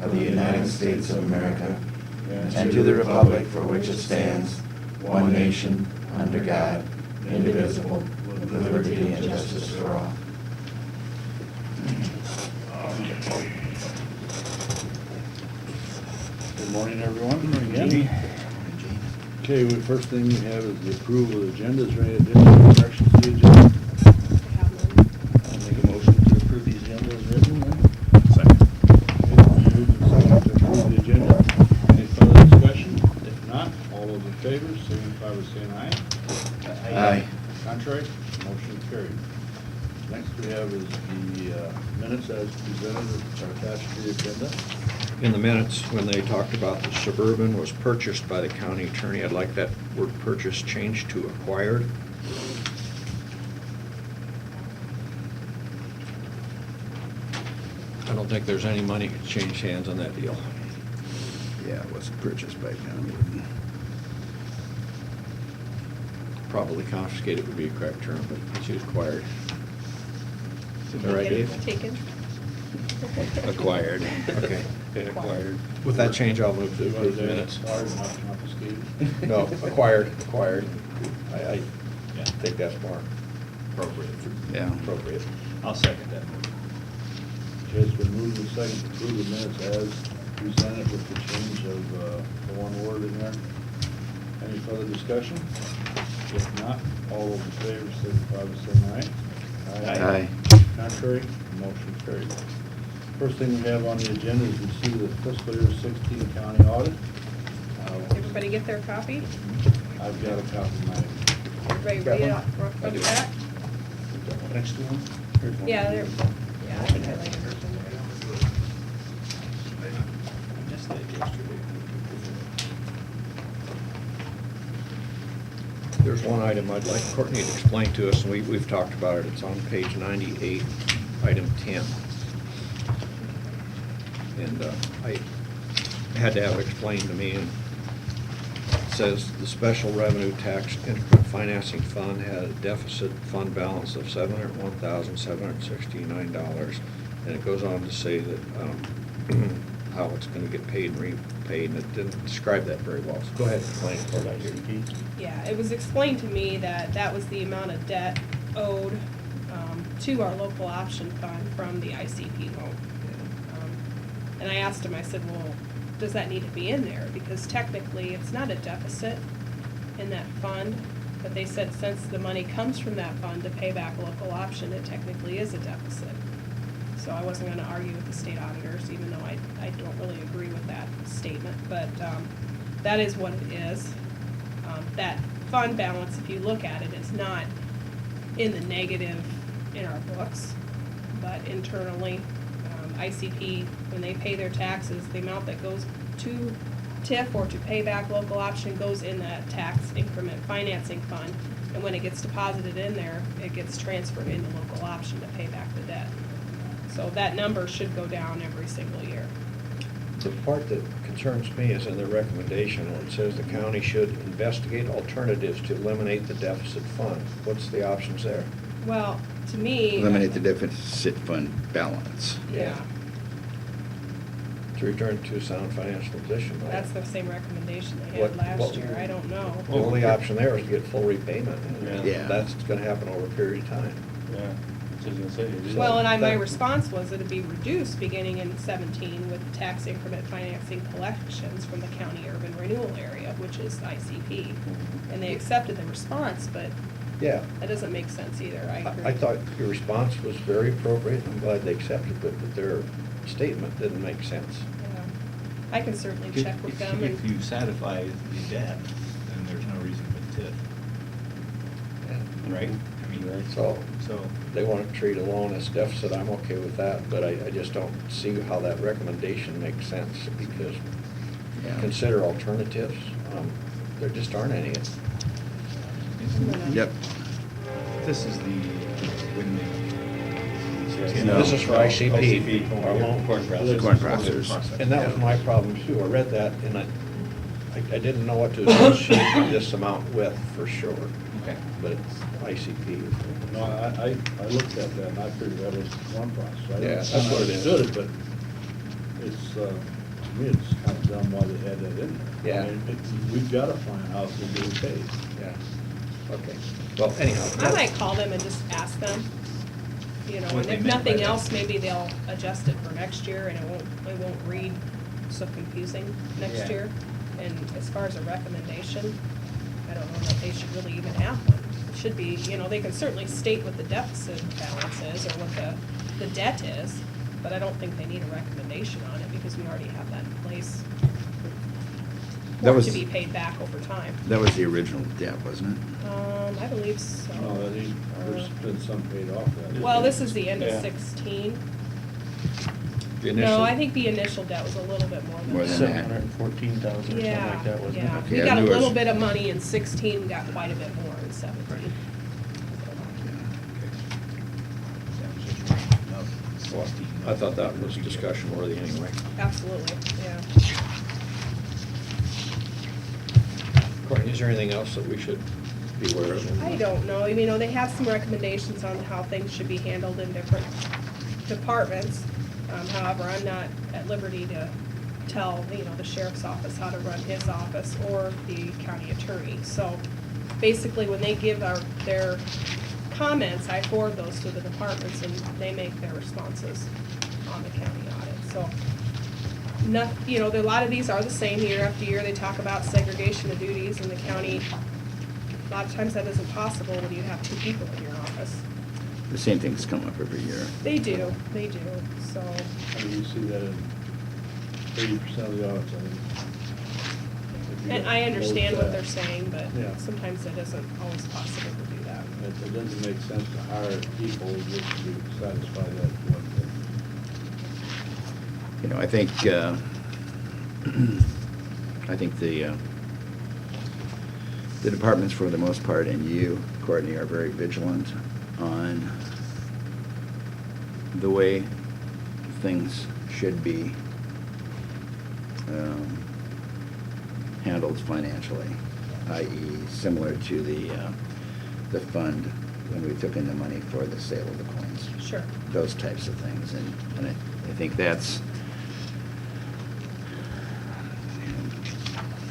of the United States of America and to the republic for which it stands, one nation, under God, indivisible, with liberty and justice for all. Good morning, everyone. Good morning, Jenny. Okay, the first thing we have is the approval of the agenda. Is there any additional corrections to the agenda? I'll make a motion to approve the agenda as written. Second. Moved and seconded to approve the agenda. Any further discussion? If not, all those in favor, signify by saying aye. Aye. Contrary, motion carried. Next we have is the minutes as presented, which are attached to the agenda. In the minutes, when they talked about the Suburban was purchased by the county attorney, I'd like that word purchase changed to acquired. I don't think there's any money to change hands on that deal. Yeah, it was purchased by county. Probably confiscated would be a correct term, but it's acquired. Is that right, Dave? Taken. Acquired, okay. Acquired. With that change, I'll move to You want approve to the say minutes. acquired, not confiscated? No, acquired. I think that's more Appropriate. Yeah. appropriate. I'll second that motion. Okay, it's been moved and seconded to approve the minutes as presented with the change of the one word in there. Any further discussion? If not, all those in favor, signify by saying aye. Aye. Contrary, motion carried. First thing we have on the agenda is receipt of the fiscal year 16 county audit. Everybody get their copy? I've got a copy of mine. Everybody Got read it one? off front to back? Next one? Here's one. Yeah, they're, yeah, I think I like it. I missed that yesterday. There's one item I'd like Courtney to explain to us, and we've talked about it. It's on page 98, item 10. And I had to have it explained to me, and it says the special revenue tax increment financing fund had a deficit fund balance of $701,769. And it goes on to say that how it's going to get paid and repaid, and it didn't describe that very well. So go ahead and explain it for that here. Yeah, it was explained to me that that was the amount of debt owed to our local option fund from the ICP loan. And I asked him, I said, well, does that need to be in there? Because technically, it's not a deficit in that fund, but they said since the money comes from that fund to pay back local option, it technically is a deficit. So I wasn't gonna argue with the state auditors, even though I don't really agree with that statement, but that is what it is. That fund balance, if you look at it, is not in the negative in our books, but internally, ICP, when they pay their taxes, the amount that goes to TIF or to pay back local option goes in that tax increment financing fund. And when it gets deposited in there, it gets transferred into local option to pay back the debt. So that number should go down every single year. The part that concerns me is in the recommendation where it says the county should investigate alternatives to eliminate the deficit fund. What's the options there? Well, to me. Eliminate the deficit fund balance. Yeah, To return to a sound financial position, right? that's the same recommendation they What- had last what- year. I don't know. The only option there is to get full repayment, and Yeah. that's gonna happen over a period of time. Yeah, that's what I was gonna say. Well, and my response was it'd be reduced beginning in 17 with tax increment financing collections from the county urban renewal area, which is ICP. And they accepted the response, but Yeah. that doesn't make sense either, I agree. I thought your response was very appropriate. I'm glad they accepted it, but their statement didn't make sense. Yeah. I can certainly check with them. If and- you satisfy the debt, then there's no reason for TIF, right? I mean, So, so, they want to treat a loan as deficit, I'm okay with that, but I just don't see how that recommendation makes sense, because Yeah. consider alternatives. There just aren't any. Yep. this is the, when the. No. This is for ICP, our loan. Corn processors. Corn processors. And that was my problem too. I read that and I didn't know what to associate this amount with for sure, Okay. but it's ICP. No, I looked at that and I figured that was one process. Yeah, that's what it is. I understood it, but it's, to me, it's kind of dumb why they had that in there. Yeah. I mean, we've got to plan how it's going to be paid. Yeah. Okay. Well, anyhow. I might call them and just ask them, you know, What and they if meant by nothing that. else, maybe they'll adjust it for next year and it won't read so confusing next Yeah. year. And as far as a recommendation, I don't know that they should really even have one. It should be, you know, they can certainly state what the deficit balance is or what the debt is, but I don't think they need a recommendation on it because we already have that in place That for it was- to be paid back over time. That was the original debt, wasn't it? I believe so. No, there's been some paid off that. Well, this is the end of Yeah. 16. The No, initial- I think the initial debt was a little bit more More than than that. that. $714,000 or something Yeah, like that, wasn't it? yeah. Okay, We I got a knew it little was- bit of money in 16, we got quite a bit more in 17. Well, I thought that was discussion worthy anyway. Absolutely, yeah. Courtney, is there anything else that we should be aware of? I don't know, you know, they have some recommendations on how things should be handled in different departments. However, I'm not at liberty to tell, you know, the sheriff's office how to run his office or the county attorney. So basically, when they give their comments, I forward those to the departments and they make their responses on the county audit. So, you know, a lot of these are the same year after year. They talk about segregation of duties in the county. A lot of times that isn't possible when you have two people in your office. The same things come up every year. They do, so. I mean, you see that in 80% of the audits, I think. If you And got I understand those, what they're saying, but Yeah. sometimes it isn't always possible to do that. It doesn't make sense to hire people just to satisfy that one thing. You know, I think, I think the departments for the most part, and you, Courtney, are very vigilant on the way things should be handled financially, i.e. similar to the fund when we took in the money for the sale of the coins. Sure. Those types of things, and I think that's,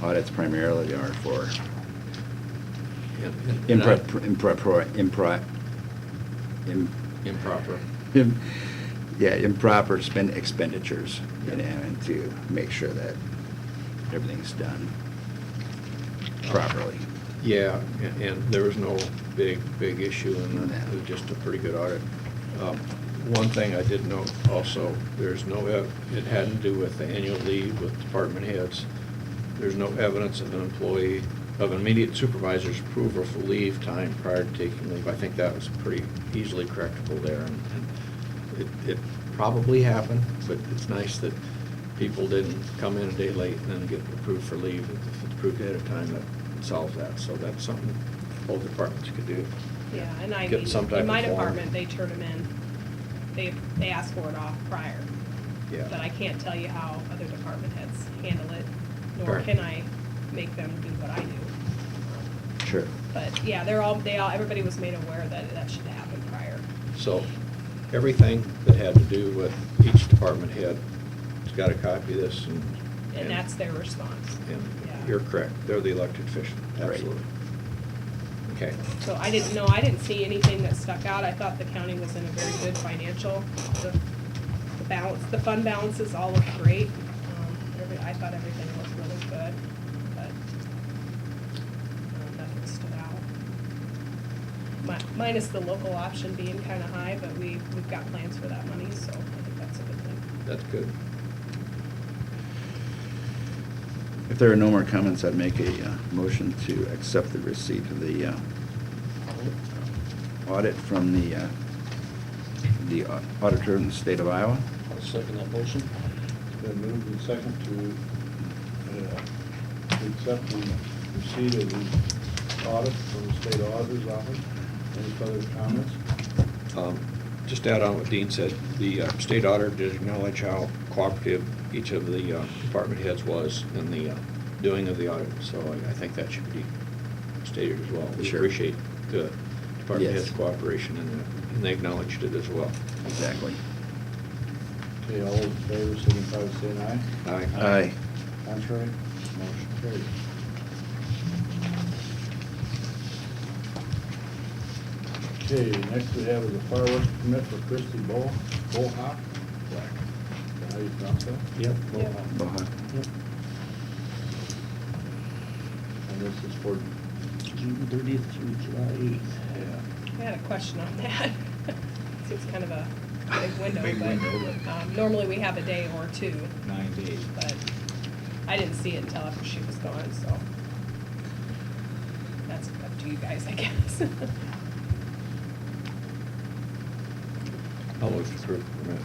audits primarily are for Improper. improper expenditures, you know, and to make sure that everything's done properly. Yeah, and there was no big issue, and No. it was just a pretty good audit. One thing I did note also, there's no, it had to do with the annual leave with department heads. There's no evidence of an employee, of an immediate supervisor's approval for leave time prior to taking leave. I think that was pretty easily correctable there, and it probably happened, but it's nice that people didn't come in a day late and then get approved for leave. If it's approved ahead of time, that solves that, so that's something both departments could do. Yeah, and I Get mean, some type in my of form. department, they turn them in, they ask for it off prior. Yeah. But I can't tell you how other department heads handle it, nor Right. can I make them do what I do. Sure. But yeah, everybody was made aware that that should happen prior. So, everything that had to do with each department head has got a copy of this, And that's their response. and Yeah. you're correct, they're the elected official, Right. absolutely. Okay, So I didn't see anything that stuck out. I thought the county was in a very good financial, the balance, the fund balances all looked great. I thought everything looked really good, but nothing stood out. Minus the local option being kind of high, but we've got plans for that money, so I think that's a good thing. that's good. If there are no more comments, I'd make a motion to accept the receipt of the audit from the auditor in the state of Iowa. I'll second that motion. It's been moved and second to accept the receipt of the audit from the state auditor's office. Any further comments? Just to add on what Dean said, the state auditor did acknowledge how cooperative each of the department heads was in the doing of the audit, so I think that should be stated as well. We Sure. appreciate the department Yes. head's cooperation, and they acknowledged it as well. Exactly. Okay, all those in favor, signify by saying aye. Aye. Contrary, motion carried. Okay, next we have is a fireworks permit for Christie Bohawk. Is that how you pronounce that? Yep. Yep. Bohawk. And this is for, June 30th through July 8th. yeah, I had a question on that. Seems kind of a big window, Big window, but normally we have a day or two, 9 days. but I didn't see it until after she was gone, so that's up to you guys, I guess. I'll move to approve the permit.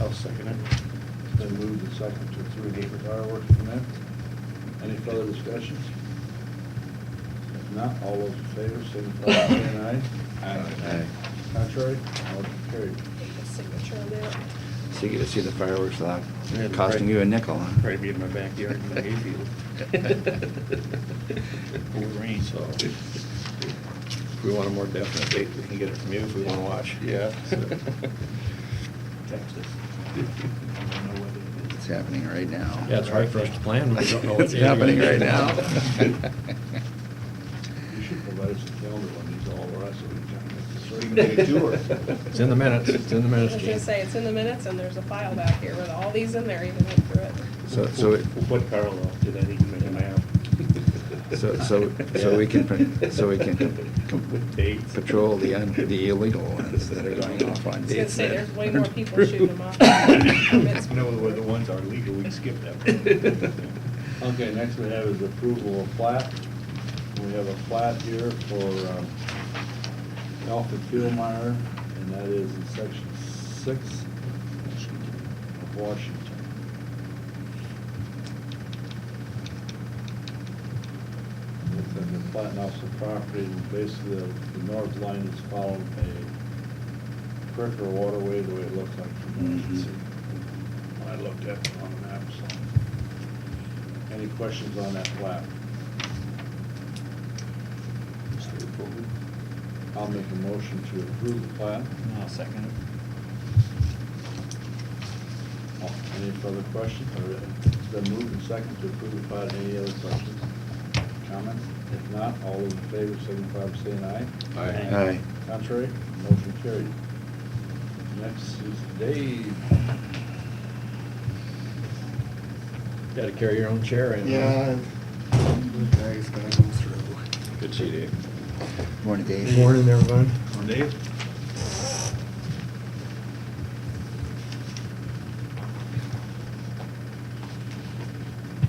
I'll second it. it's been moved and seconded to approve the fireworks permit. Any further discussions? If not, all those in favor, signify by saying aye. Aye. Contrary, motion carried. Take a signature on that. So you get to see the fireworks without Yeah, costing right. you a nickel, huh? Probably be in my backyard in the hayfield. Full rain. So, if we want a more definite date, we can get it from you if we want to watch. Yeah. Text us. I don't know whether it is. It's happening right now. Yeah, it's hard for us to plan when we don't know what It's day we're gonna happening right get. now. You should provide us a calendar when these all the rest of the time. We can take a tour. It's in the minutes, it's in the I minutes, was gonna Gene. say, it's in the minutes, and there's a file back here with all these in there, you can look through it. So it- We'll put Carroll off to that, he can make a map. So we can With dates. patrol the illegal ones that are going off on I was gonna dates. say, that- there's way more people shooting them off. Permits. You know, where the ones are legal, we can skip that. Okay, next we have is approval of plat. We have a plat here for Alfred Fieldmeyer, and that is in section 6 of Washington. Within the plat and also property, and basically the north line is following a creek or waterway, the way it looks like from what you can Mhm. see. I looked at it on the map, so. Any questions on that plat? Straightforward. I'll make a motion to approve the plat. I'll second it. Any further questions? Or it's been moved and seconded to approve the plat. Any other questions? Comments? If not, all those in favor signify by saying aye. Aye. Contrary, motion carried. Next is Dave. Got to carry your own chair in. huh? Yeah, the guy's gotta go through. Good to see you, Dave. Morning, Dave. Good morning, everyone. Or Dave?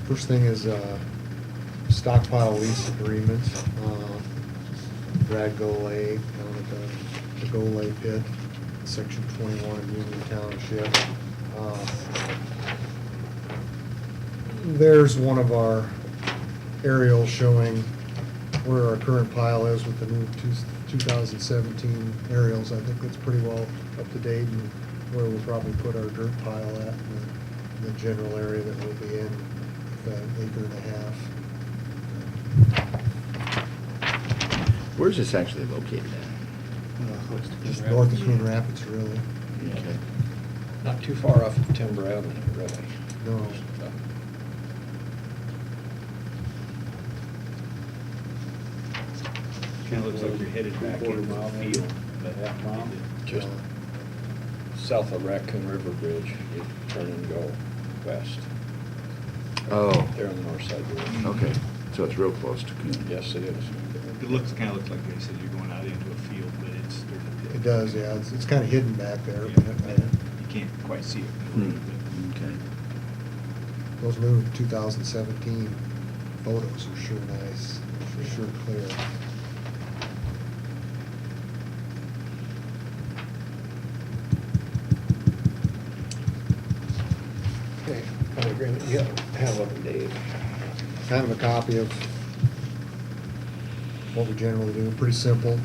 First thing is stockpile lease agreement. Brad Golay down at the Golay pit, section 21 of Union Township. There's one of our aerials showing where our current pile is with the new 2017 aerials. I think that's pretty well up to date and where we'll probably put our dirt pile at in the general area that we'll be in, that acre and a half. Where's this actually located at? Just north of Coon Rapids, really. Okay. Not too far off of Timber Avenue, really. No. Kinda looks like you're headed back into the Quarter-mile, maybe, field. a half mile. Just south of Raccoon River Bridge, you turn and go west. Oh, There on the north side of the road. okay. So it's real close to Coon. Yes, it is. It kinda looks like I said, you're going out into a field, but there's a pit. It does, yeah. It's kind of hidden back there. Yeah, But You can't quite see it from the road, Hmm, okay. those new 2017 photos are sure nice, for sure clear. Okay, an agreement, you have one, Dave. Kind of a copy of what we generally do, pretty simple.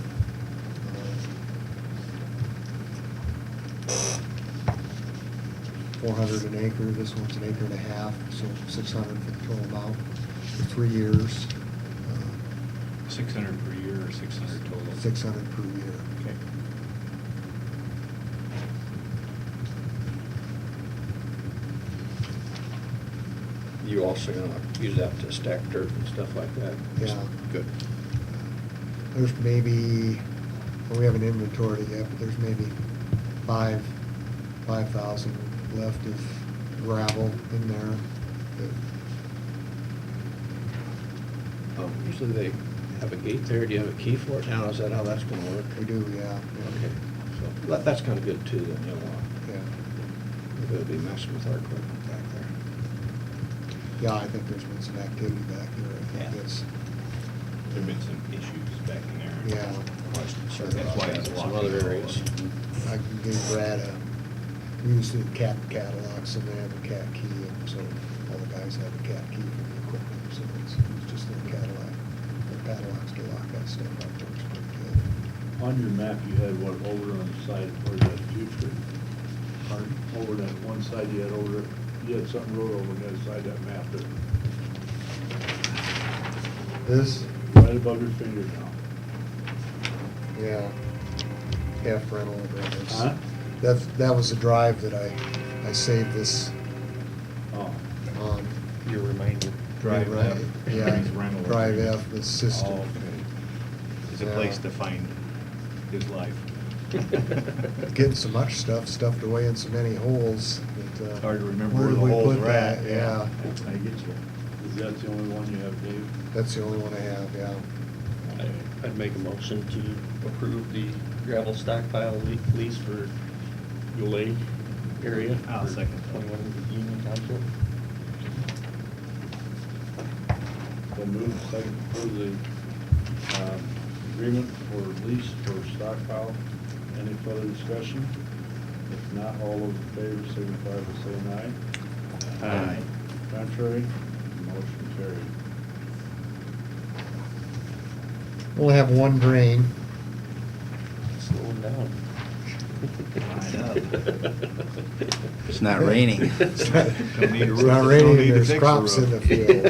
400 an acre, this one's an acre and a half, so 600 for the total amount for 3 years. 600 per year or 600 total? 600 per year. Okay. You also gonna use that to stack dirt and stuff like that? Yeah. Good. There's maybe, well, we haven't inventoried it yet, but there's maybe 5,000 left of gravel in there. Usually they have a gate there. Do you have a key for it now? Is that how that's gonna work? We do, yeah. Okay, so that's kind of good too, then, you know, Yeah. it'll be messing with our equipment back there. Yeah, I think there's been some activity back there. I think Yeah. it's, There've been some issues back in there. yeah. That's why it's Some other areas. I gave Brad we used to cat catalogs and they have a cat key, and so all the guys have a cat key for the equipment, so it's just their catalog. The catalogs to lock that stuff up, works pretty good. On your map, you had what, over on the side where that future, Pardon? over that one side you had something wrote over on the other side of that map there, This, right above your finger now. yeah, half rental agreements. Huh? That was the drive that I saved this Oh, on. Your reminder, Drive Right, F. yeah, Henry's rental Drive agreement F, the system. oh, okay. Is a place to find his life. Getting so much stuff stuffed away in so many holes that. Hard to remember where where did the we holes put are at, that? yeah. Yeah, I get you. Is that the only one you have, Dave? that's the only one I have, yeah. I'd make a motion to approve the gravel stockpile lease for the lake area. I'll for second that. 21 Union Township. Then move second for the agreement for lease for stockpile. Any further discussion? If not, all those in favor signify by saying aye. Aye. Contrary, motion carried. We'll have one drain. Slow them down. It's not raining. It's not- Don't need a it's roof, not don't raining, need to there's fix the crops in the roof. field.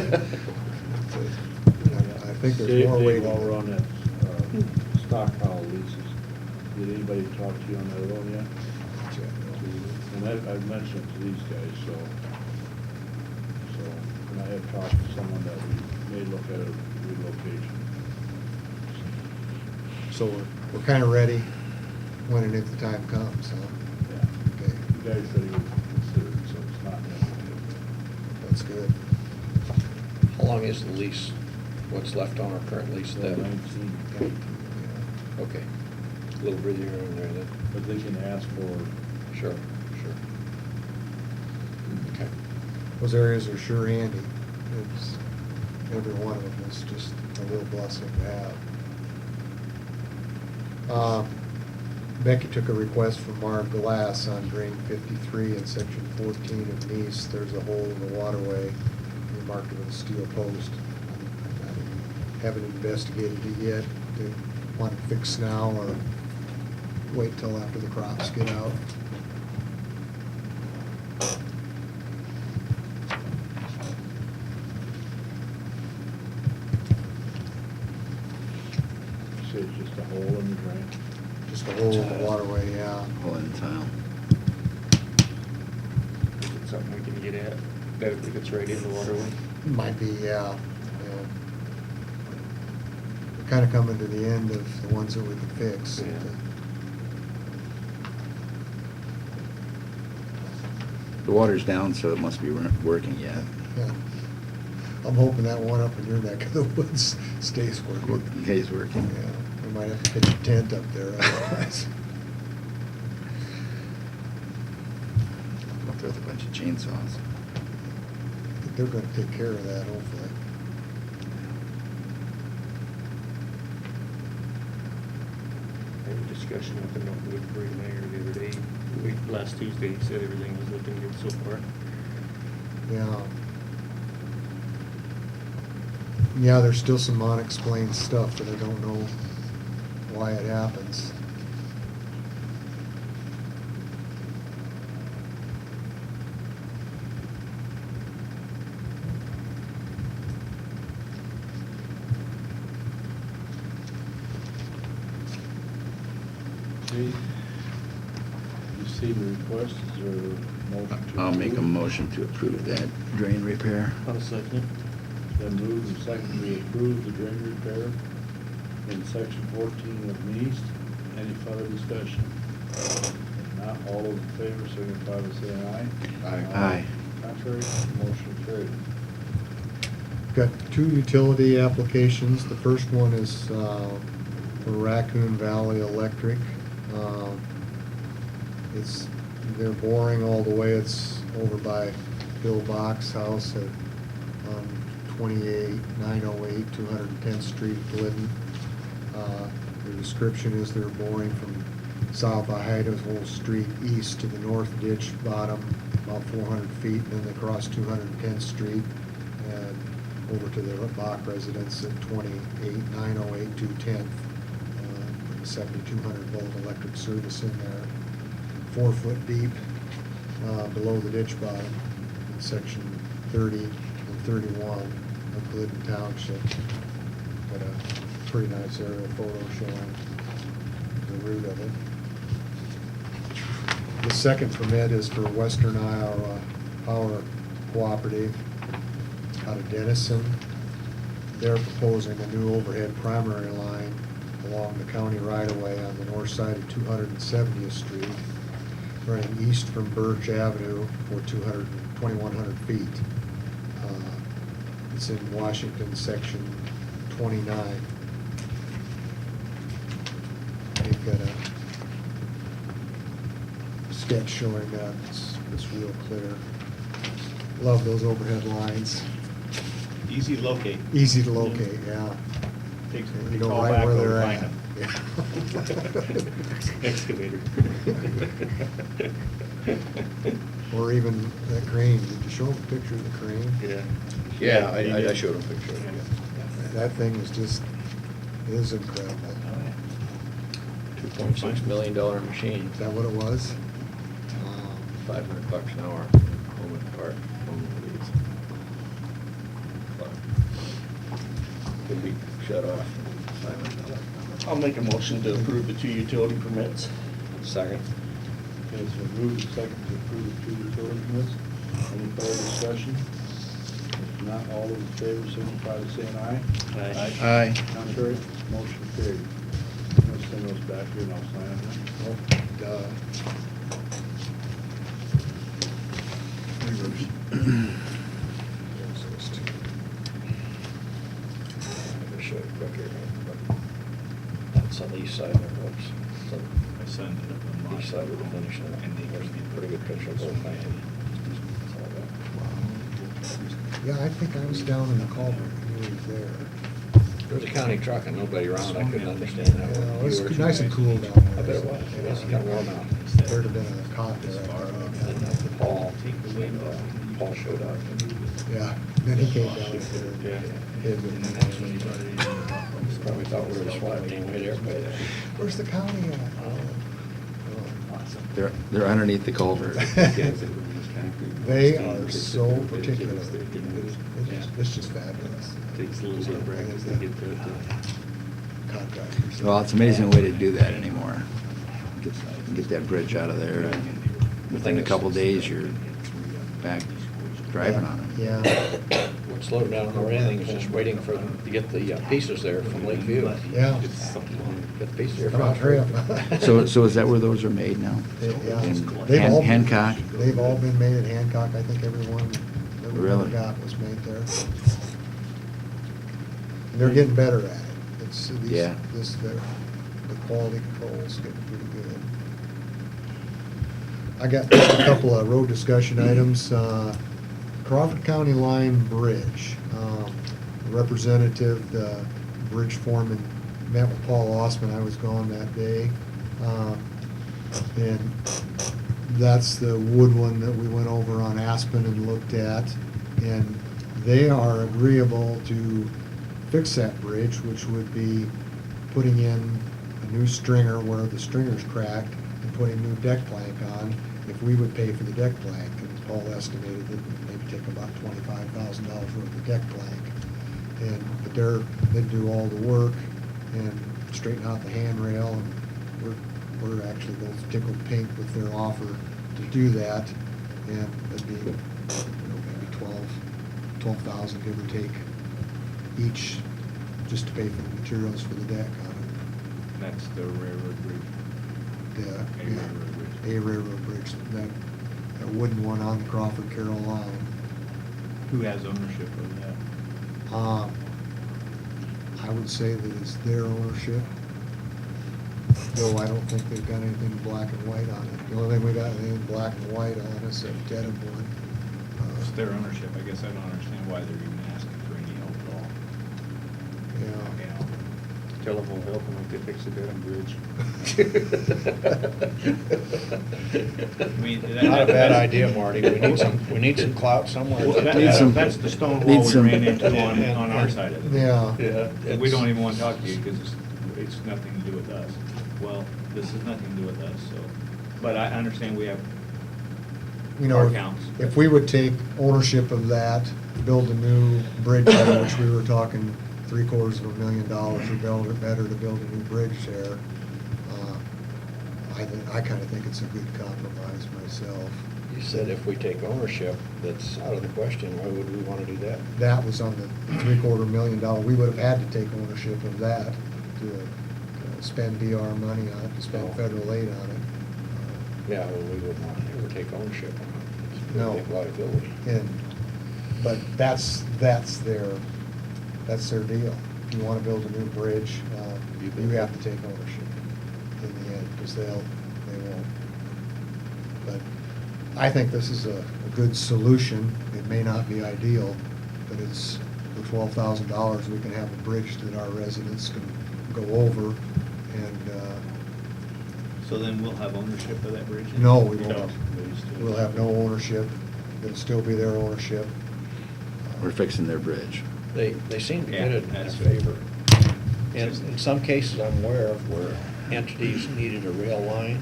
I think there's Dave, more Dave, waiting. while we're on that stockpile leases, did anybody talk to you on that at all yet? And I've mentioned it to these guys, so, and I have talked to someone that we may look at a relocation. So we're kind of ready when and if the time comes, huh? Yeah. Okay, You guys said he would consider it, so it's not necessary. that's good. How long is the lease? What's left on our current lease? So That 19, Yeah. Okay, a little breather in there then. but they can ask for, Sure. Okay. Those areas are sure handy. It's, every one of them is just a real blessing to have. Becky took a request from Marv Glass on drain 53 in section 14 of Nice. There's a hole in the waterway. We marked it with a steel post. I haven't investigated it yet. Do you want it fixed now or wait till after the crops get out? say it's just a hole in the drain. Just a hole in the waterway, yeah. Hole in the tile. Is it something we can get at? That if it gets right in the waterway? Might be, yeah. We're kind of coming to the end of the ones that we can fix. Yeah. The water's down, so it must be working yet. Yeah. I'm hoping that one up in your neck of the woods stays working. You guys working? Yeah, we might have to pitch a tent up there otherwise. Up there with a bunch of chainsaws. They're gonna take care of that, hopefully. I had a discussion with the Woodbury mayor the other day. Last Tuesday, he said everything was looking good so far. Yeah. Yeah, there's still some unexplained stuff that I don't know why it happens. Okay. You see the request, is there a motion to? I'll make a approve? motion to approve that drain repair. I'll second it. Then moved and seconded to approve the drain repair in section 14 of the east. Any further discussion? If not, all those in favor signify by saying aye. Aye. Contrary, motion carried. Got two utility applications. The first one is for Raccoon Valley Electric. They're boring all the way. It's over by Bill Box's house at 28908 210th Street, Glidden. The description is they're boring from south of Idaho Street east to the north ditch bottom about 400 feet, and then they cross 210th Street and over to the Bach residence at 28908 210th. Put a 7200 volt electric service in there, 4 foot deep below the ditch bottom in section 30 and 31 of Glidden Township. Got a pretty nice aerial photo showing the root of it. The second permit is for Western Iowa Power Cooperative out of Denison. They're proposing a new overhead primary line along the county right-of-way on the north side of 270th Street, running east from Birch Avenue for 2,100 feet. It's in Washington, section 29. They've got a sketch showing that. It's real clear. Love those overhead lines. Easy to locate. Easy to locate, yeah. Takes You a know call right back where over they're find at. them. Yeah. Excavator. Or even that crane. Did you show them a picture of the crane? Yeah. Yeah, I showed him a picture. That thing is incredible. $2.6 million machine, Is that what it was? $500 an hour, home and part, home and leads. Could be shut off. I'll make a motion to approve the 2 utility permits. Second. Okay, so moved and seconded to approve the 2 utility permits. Any further discussion? If not, all those in favor signify by saying aye. Aye. Contrary, motion carried. I'm gonna send those back here and I'll sign them. Oh, duh. There's those two. I'll show you quicker. That's on the east side there, whoops. So, My son did it on east side of the finish line. And they There's a pretty good picture of both things. That's all that. Yeah, I think I was down in the culvert when he was there. There was a county truck and nobody around, I couldn't understand that. Yeah, one. it was You were- nice and cool down there. I bet it was, it was kind of warm out. There'd have been a cot there. And Paul showed up. Yeah, then he came down there. Yeah. Hid with Probably thought we were a SWAT team right there, but. Where's the county at? They're underneath the culvert. They are so particular. It's just fabulous. Takes a little bit of practice to get to it. Contractors. Well, it's an amazing way to do that anymore. Get that bridge out of there, and within a couple days, you're back driving on it. Yeah, What slowed down or anything is just waiting for them to get the pieces there from Lakeview. yeah. Get the pieces there. Come on, hurry up. So is that where those are made now? Yeah. In They've all- Hancock? They've all been made at Hancock. I think every one that we ever Really? got was made there. And they're getting better at it. It's, Yeah. the quality control's getting pretty good. I got just a couple of road discussion items. Crawford County Line Bridge. Representative, the bridge foreman, met with Paul Osman. I was gone that day. And that's the wood one that we went over on Aspen and looked at. And they are agreeable to fix that bridge, which would be putting in a new stringer where the stringer's cracked and putting new deck plank on, if we would pay for the deck plank. And Paul estimated that it would maybe take about $25,000 worth of deck plank. But they'd do all the work and straighten out the handrail, and we're actually both tickled pink with their offer to do that. And that'd be, maybe 12,000 give or take each, just to pay for the materials for the deck on That's the railroad bridge. it. A railroad bridge. A railroad bridge, that wooden one on the Crawford Carroll line. Who has ownership of that? I would say that it's their ownership, though I don't think they've got anything black and white on it. The only thing we got anything black and white on is that Dedham one. It's their ownership. I guess I don't understand why they're even asking for any help at all. Yeah. You know? Tell them we'll help them if they fix the Dedham Bridge. I mean, Not a bad idea, Marty. We need some clout somewhere. Well, Need some- that's the stone need wall we some- ran into on our side of it. Yeah. And we don't even want to talk to you because it's nothing to do with us. Well, this has nothing to do with us, so, but I understand we have You know, our counts. if we would take ownership of that, build a new bridge there, which we were talking $750,000 to build it, better to build a new bridge there. I kind of think it's a good compromise myself. You said if we take ownership, that's out of the question. Why would we want to do that? That was on the $750,000. We would have had to take ownership of that to spend DR money on it, to spend federal aid on it. Yeah, well, we wouldn't want to ever take ownership on it. It's a No. big liability. But that's their deal. If you want to build a new bridge, you have to take ownership in the end, because they won't. But I think this is a good solution. It may not be ideal, but it's, for $12,000, we can have a bridge that our residents can go over and, So then we'll have ownership of that bridge? no, we No. won't. We'll have no ownership. It'll still be their ownership. We're fixing their bridge. They seem to Yeah, get it in that's- favor. In some cases, I'm aware of where entities needed a rail line,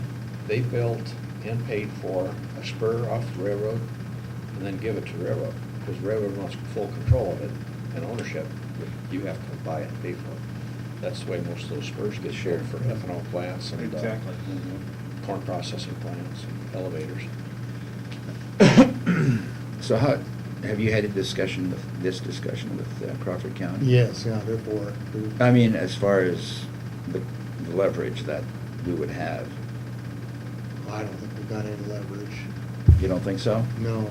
they built and paid for a spur off the railroad and then give it to the railroad, because the railroad wants full control of it and ownership. You have to buy it and pay for it. That's the way most of those spurs get shared for ethanol plants and Exactly. corn processing plants and elevators. So have you had this discussion with Crawford County? Yes, yeah, they're for it. I mean, as far as the leverage that we would have, I don't think we've got any leverage. you don't think so? No,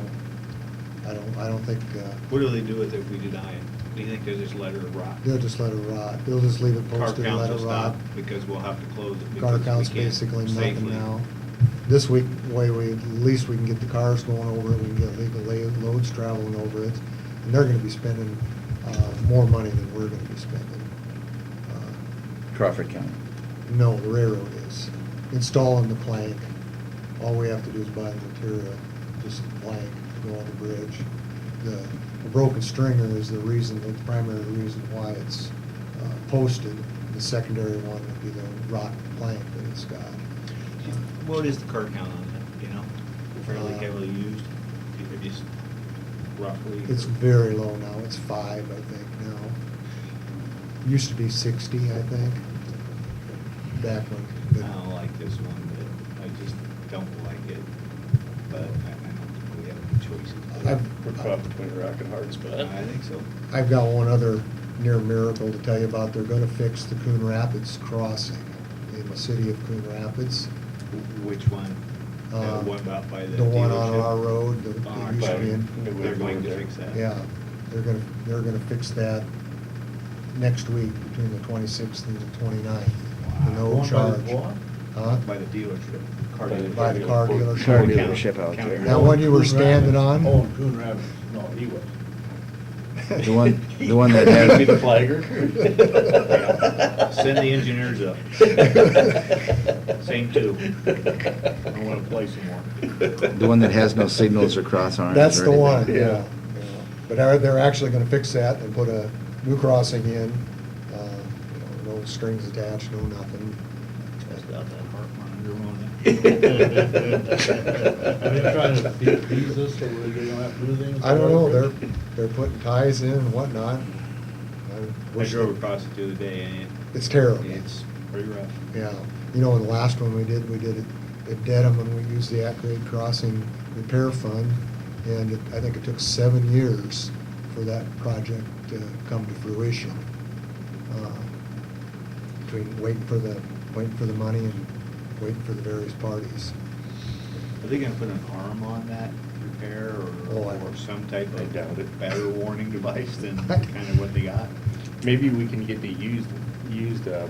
I don't think, What do they do with it if we deny it? Do you think they just let it rot? they'll just let it rot. They'll just leave it Car posted and let counts it will rot. stop because we'll have to close it. Car because count's we can't basically nothing safely- now. This week, at least we can get the cars going over it, we can get legal loads traveling over it. And they're gonna be spending, more money than we're gonna be spending. Crawford County. No, the railroad is. Installing the plank, all we have to do is buy the material, just the plank to go on the bridge. The broken stringer is the primary reason why it's posted. The secondary one would be the rotten plank that it's got. What is the car count on that, you know? Fairly heavily used? You could just roughly. It's very low now, it's 5, I think, now. Used to be 60, I think, back when. I don't like this one, but I just don't like it. But I don't think we have any choices. We're caught between a rock and a hard spot. I think so. I've got one other near miracle to tell you about. They're gonna fix the Coon Rapids crossing in the city of Coon Rapids. Which one? The one about by the The one on dealership? our road that On our used to be in. side. They're going to fix that? Yeah, they're gonna fix that next week between the 26th and the 29th. For no Going by the charge. what? Huh? By the dealership. Car By the dealership. car Car dealership. dealership out there. That one you were standing on? Oh, Coon Rapids, no, he was. The one that Hand me has, the flagger. Send the engineers up. Same two. I want to play some more. the one that has no signals or cross arms. That's or the one, anything. yeah. But they're actually gonna fix that and put a new crossing in, no strings attached, no nothing. Test out that heart monitor on Are they trying to defease us so we don't have to do anything? I don't know, they're putting ties in and whatnot. it. I drove across it the other day and It's terrible. it's pretty rough. Yeah, you know, the last one we did it at Dedham when we used the at-grade crossing repair fund, and I think it took 7 years for that project to come to fruition. Between waiting for the money and waiting for the various parties. Are they gonna put an arm on that repair Oh, or some type I of doubt it. better warning device than kind of what they got? Maybe we can get the used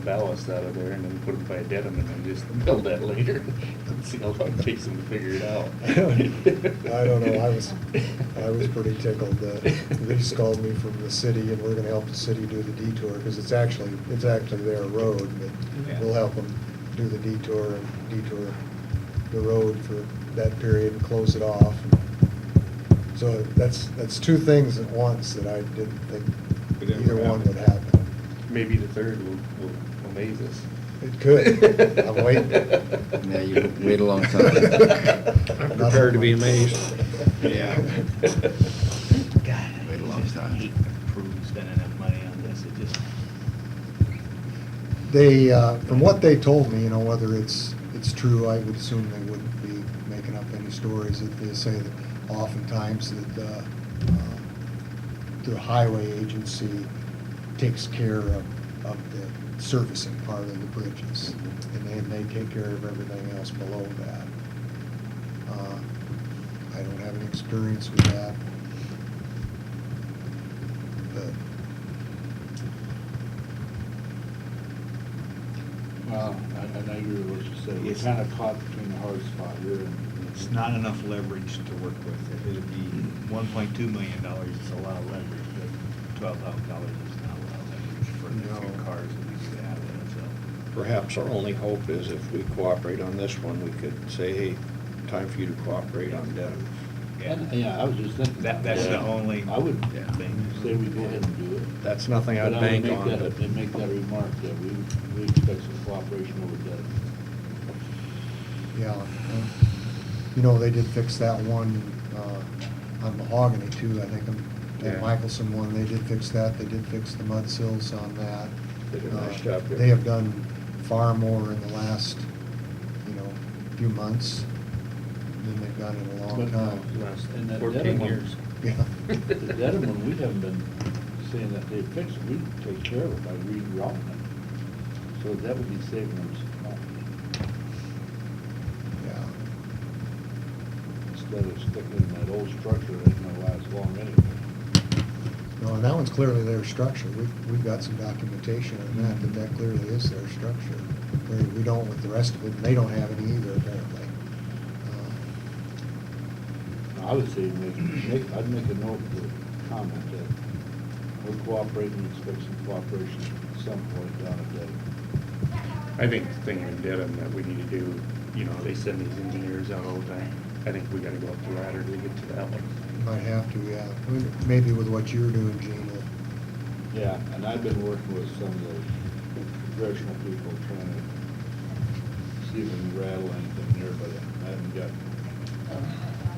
ballast out of there and then put it by a denim and then just build that later. See how long it takes them to figure it out. I don't know, I was pretty tickled that Reese called me from the city, and we're gonna help the city do the detour, because it's actually their road, but Yeah. we'll help them do the detour the road for that period and close it off. So that's two things at once that I didn't think Could ever either one happen. would happen. Maybe the third will amaze us. It could, I'm waiting. Yeah, you wait a long time. I'm prepared to be amazed. Yeah. God, Wait a long I just time. hate crews spending enough money on this, it just. They, from what they told me, whether it's true, I would assume they wouldn't be making up any stories, that they say that oftentimes that the highway agency takes care of the surfacing part of the bridges, and they take care of everything else below that. I don't have any experience with that, but Well, and I agree with what you said. We're Yes. kind of caught between the hard spot here and. It's not enough leverage to work with. If it'd be $1.2 million, it's a lot of leverage, but $12,000 is not a lot of leverage for the No. few cars that we do have in it, so. Perhaps our only hope is if we cooperate on this one, we could say, hey, time for you to cooperate on Dedham. Yeah, I was just thinking. That's the Yeah. only I would thing. say we go ahead and do it. That's nothing I'd But I would bank make on, that- but And make that remark that we expect some cooperation over that. yeah. They did fix that one on Mahogany too, I think, that Yeah. Michelson one, they did fix that, they did fix the mud sills on that. They did a nice job there. They have done far more in the last, few months than they've done in a long But, time. and that 14 Dedham one- years. Yeah. The Dedham one, we haven't been saying that they fix it, we take care of it by rerouting it. So that would be saving them some money, Yeah. instead of sticking in that old structure that ain't gonna last long anyway. No, and that one's clearly their structure. We've got some documentation on that clearly is their structure. We don't with the rest of it, and they don't have any either apparently. I would say I'd make a note to comment that we're cooperating, expect some cooperation at some point down at Dedham. I think the thing in Dedham that we need to do, they send these engineers out all the time. I think we gotta go up the ladder to get to that one. Might have to, yeah. Maybe with what you're doing, Gene. Yeah, and I've been working with some of those congressional people trying to see if we can rattle anything there, but I haven't got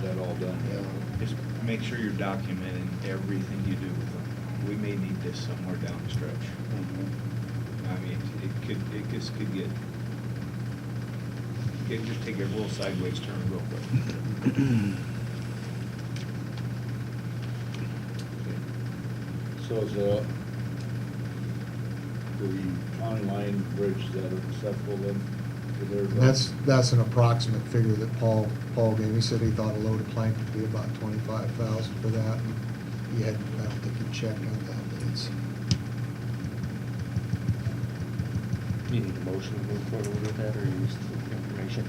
that all done yet. Just make sure you're documenting everything you do with them. We may need this somewhere down the stretch. I mean, it just could get, it could just take a real sideways turn real quick. So is the county line bridge, is that acceptable then? for their- That's an approximate figure that Paul gave me. He said he thought a loaded plank would be about 25,000 for that. And he hadn't, I don't think he checked on that, but it's, You need a motion to move forward with that, or use the information?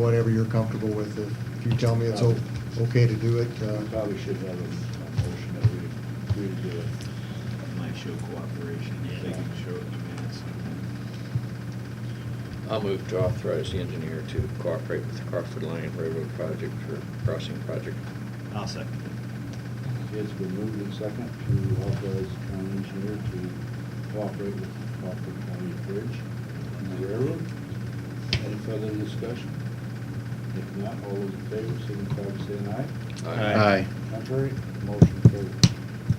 whatever you're comfortable with. If you tell me it's okay to do it, We probably should have a motion that we agree to do it. Might show cooperation, if they can show it in the minutes. I'll move to authorize the engineer to cooperate with the Crawford Line Railroad Project or crossing project. I'll second It's been moved and second to authorize the county engineer to cooperate with the Crawford County Bridge and the railroad. Any further discussion? If not, all those in favor, signify by saying aye. Aye. Contrary, motion carried.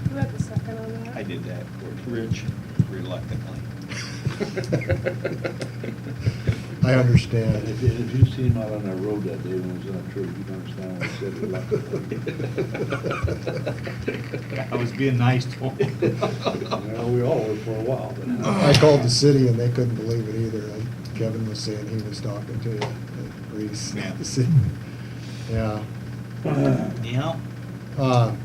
Who had the second on that? I did that for Rich. reluctantly. I understand. And if you seen him out on that road that day when he was on a trip, you'd understand what he said. I was being nice to him. Well, we all were for a while, but. I called the city and they couldn't believe it either. Kevin was saying he was talking to Reese. Yeah. Yeah. Yeah.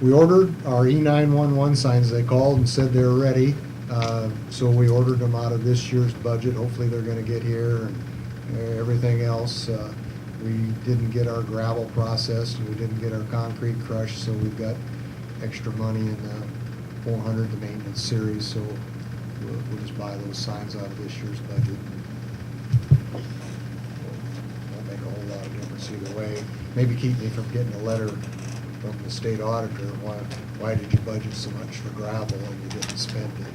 We ordered our E911 signs. They called and said they were ready. So we ordered them out of this year's budget. Hopefully they're gonna get here and everything else. We didn't get our gravel processed and we didn't get our concrete crushed, so we've got extra money in the 400, the maintenance series, so we'll just buy those signs out of this year's budget. Won't make a whole lot of difference either way. Maybe keep me from getting a letter from the state auditor, why did you budget so much for gravel and you didn't spend it?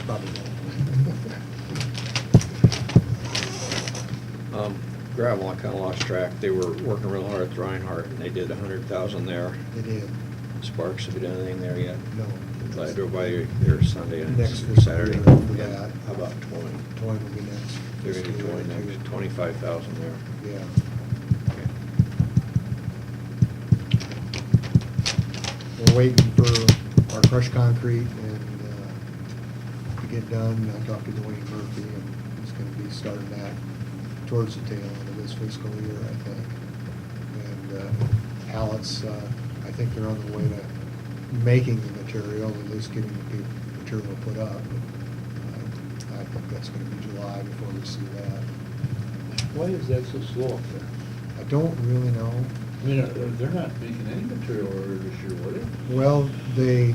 Probably won't. Gravel, I kinda lost track. They were working real hard at Reinhardt, and they did 100,000 there. They did, Sparks, have you done anything there yet? no. I drove by there Sunday and Next fiscal Saturday. year after Yeah, that. How about 20? 20 will be next. They're gonna do fiscal 20 year, next, too. 25,000 there. Yeah. Okay. We're waiting for our crushed concrete and to get done. I talked to Dwayne Murphy and he's gonna be starting that towards the tail end of this fiscal year, I think. And pallets, I think they're on the way to making the material, at least getting the material put up. I think that's gonna be July before we see that. Why is that so slow up there? I don't really know. I mean, they're not making any material order this year, were they? Well, they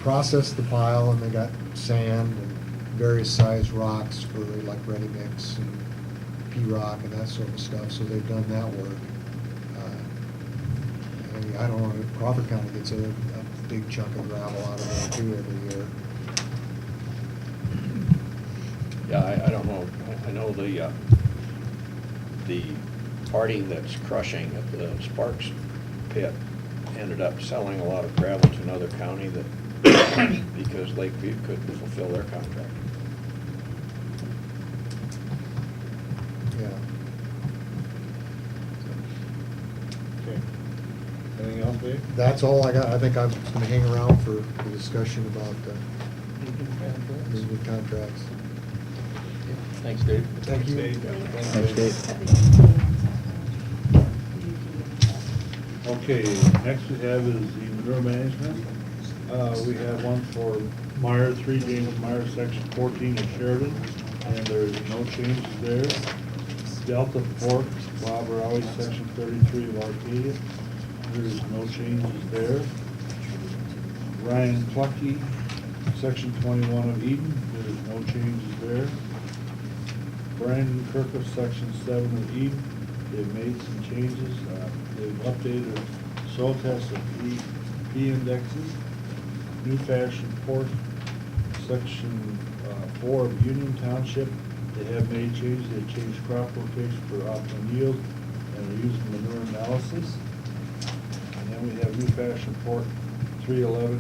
processed the pile and they got sand and various size rocks for like ready mix and P-rock and that sort of stuff, so they've done that work. I don't know, Crawford County gets a big chunk of gravel out of there too every year. Yeah, I don't know. I know the party that's crushing at the Sparks pit ended up selling a lot of gravel to another county that, because Lakeview couldn't fulfill their contract. Yeah. Okay. Anything else, Dave? That's all I got. I think I'm gonna hang around for the discussion about the contracts. Thanks, Dave. Thank you. Thanks, Dave. Okay, next we have is the manure management. We have one for Meyer, 3 James Meyer, section 14 of Sheridan, and there's no changes there. Delta Fork, Bob Rowley, section 33 of Arcadia, there's no changes there. Ryan Clucky, section 21 of Eden, there's no changes there. Brandon Kirkus, section 7 of Eden, they've made some changes. They've updated their soil tests and P indexes. New Fashion Port, section 4 of Union Township, they have made changes. They changed crop rotation for optimum yield and are using manure analysis. And then we have New Fashion Port, 311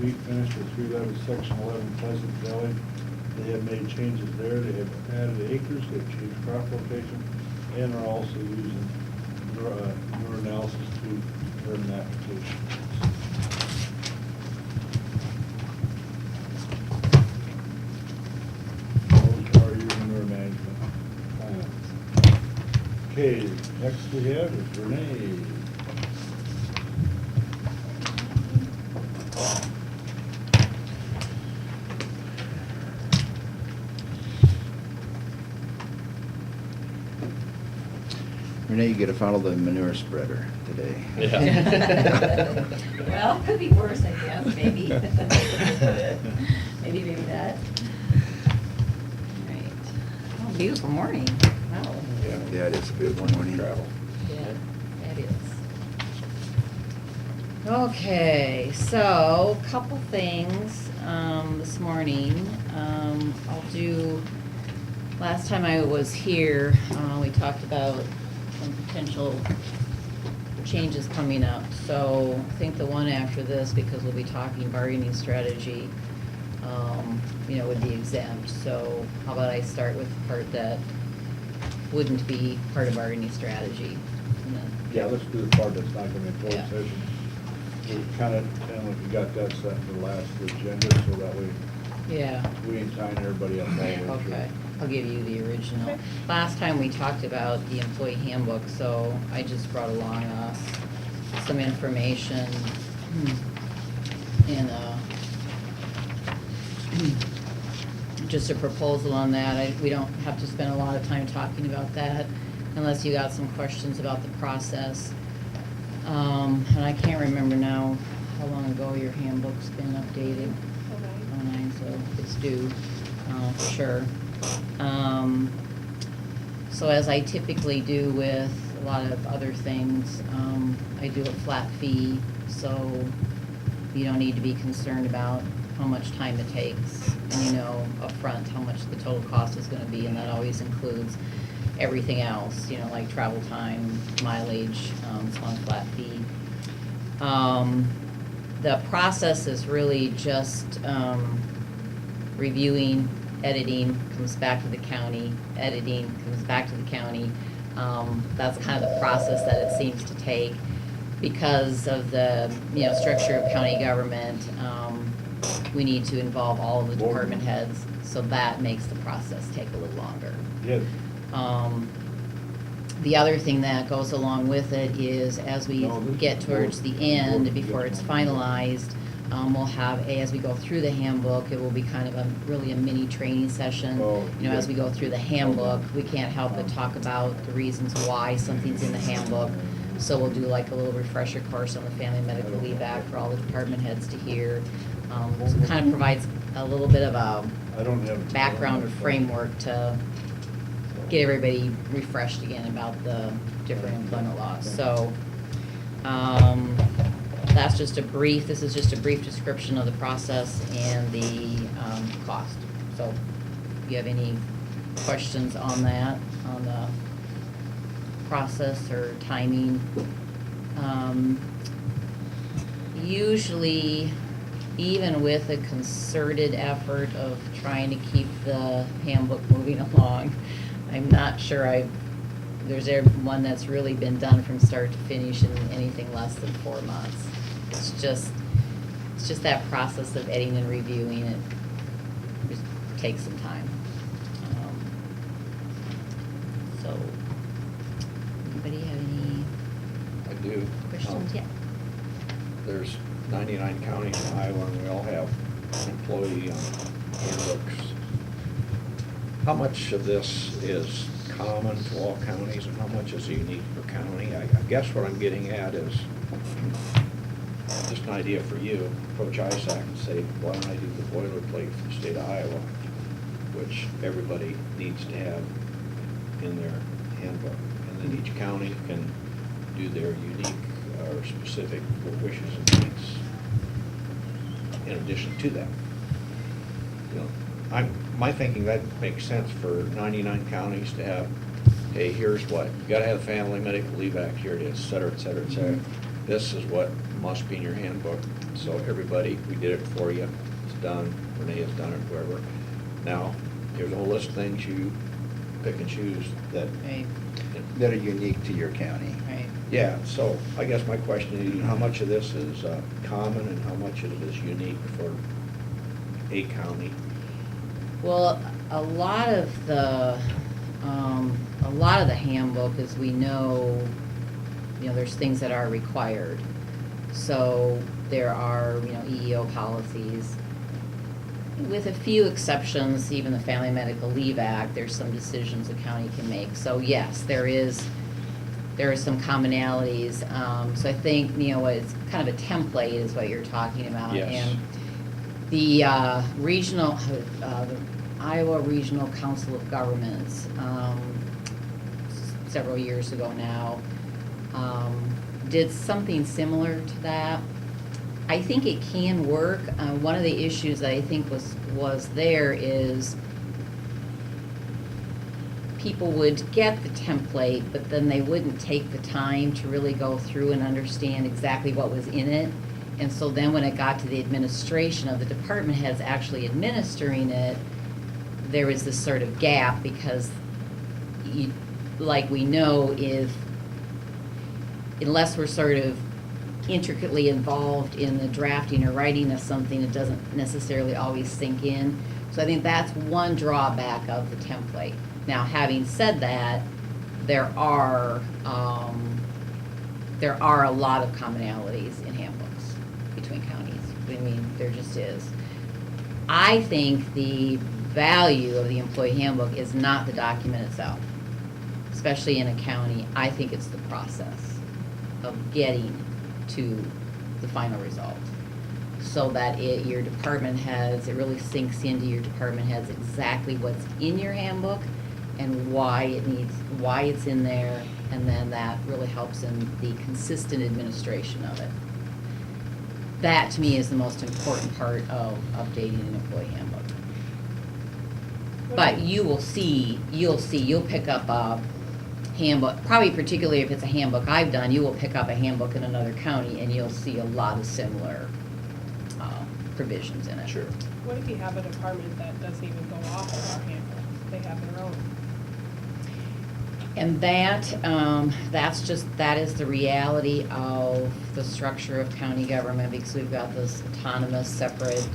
wheat finish for 311 section 11 Pleasant Valley. They have made changes there. They have added acres, they've changed crop rotation, and are also using manure analysis to determine application. Those are your manure management plans. Okay, next we have is Renee. Renee, you gotta follow the manure spreader today. Well, could be worse, I guess, maybe. Maybe that. Right. Oh, beautiful morning. Wow. Yeah, it is a beautiful morning. Travel. Yeah, that is. Okay, so, couple things, this morning. I'll do, last time I was here, we talked about some potential changes coming up. So I think the one after this, because we'll be talking bargaining strategy, would be exempt. So how about I start with the part that wouldn't be part of our any strategy? And then- Yeah, let's do the part that's not gonna be closed Yeah. session. We kinda, we got that set for the last agenda, so that way Yeah. we ain't tying everybody up all the way through. Okay, I'll give you the original. Okay. Last time we talked about the employee handbook, so I just brought along some information and just a proposal on that. We don't have to spend a lot of time talking about that unless you got some questions about the process. And I can't remember now how long ago your handbook's been updated. Okay. 09, so it's due, for sure. So as I typically do with a lot of other things, I do a flat fee, so you don't need to be concerned about how much time it takes, and you know upfront how much the total cost is gonna be, and that always includes everything else, like travel time, mileage, it's on flat fee. The process is really just reviewing, editing, comes back to the county, editing, comes back to the county. That's kind of the process that it seems to take because of the, structure of county government. We need to involve all of the department heads, so that makes the process take a little longer. Yes. The other thing that goes along with it is as we get towards the end, before it's finalized, we'll have as we go through the handbook, it will be kind of really a mini training session. As we go through the handbook, we can't help but talk about the reasons why something's in the handbook. So we'll do like a little refresher course on the Family Medical Leave Act for all the department heads to hear. So it kind of provides a little bit of a I don't have. background framework to get everybody refreshed again about the different employment laws. So, this is just a brief description of the process and the, cost. So, if you have any questions on that, on the process or timing, usually, even with a concerted effort of trying to keep the handbook moving along, I'm not sure there's one that's really been done from start to finish in anything less than 4 months. It's just that process of editing and reviewing it just takes some time. So, anybody have any I do. questions? Yeah. There's 99 counties in Iowa, and we all have employee handbooks. How much of this is common to all counties, and how much is unique per county? I guess what I'm getting at is just an idea for you. Approach ISAC and say, why don't I do the boilerplate for the state of Iowa, which everybody needs to have in their handbook, and then each county can do their unique or specific wishes and needs in addition to that. My thinking, that makes sense for 99 counties to have, hey, here's what, you gotta have Family Medical Leave Act, here it is, et cetera, et cetera, et cetera. This is what must be in your handbook, so everybody, we did it for you, it's done, Renee has done it, whoever. Now, here's a whole list of things you pick and choose that. Right, That are unique to your county. right. Yeah, so I guess my question is, how much of this is common and how much of it is unique for a county? Well, a lot of the handbook, as we know, there's things that are required. So there are, EEO policies. With a few exceptions, even the Family Medical Leave Act, there's some decisions the county can make. So yes, there are some commonalities. So I think, it's kind of a template is what you're talking about. Yes. And the the Iowa Regional Council of Governments, several years ago now, did something similar to that. I think it can work. One of the issues that I think was there is people would get the template, but then they wouldn't take the time to really go through and understand exactly what was in it. And so then when it got to the administration of the department heads actually administering it, there was this sort of gap because like we know, unless we're sort of intricately involved in the drafting or writing of something, it doesn't necessarily always sink in. So I think that's one drawback of the template. Now, having said that, there are a lot of commonalities in handbooks between counties. I mean, there just is. I think the value of the employee handbook is not the document itself, especially in a county. I think it's the process of getting to the final result, so that your department heads, it really sinks into your department heads exactly what's in your handbook and why it's in there, and then that really helps in the consistent administration of it. That, to me, is the most important part of updating an employee handbook. But you'll pick up a handbook, probably particularly if it's a handbook I've done, you will pick up a handbook in another county and you'll see a lot of similar provisions in it. Sure. What if you have a department that doesn't even go off of our handbook? They have their own. And that is the reality of the structure of county government, because we've got this autonomous, separate,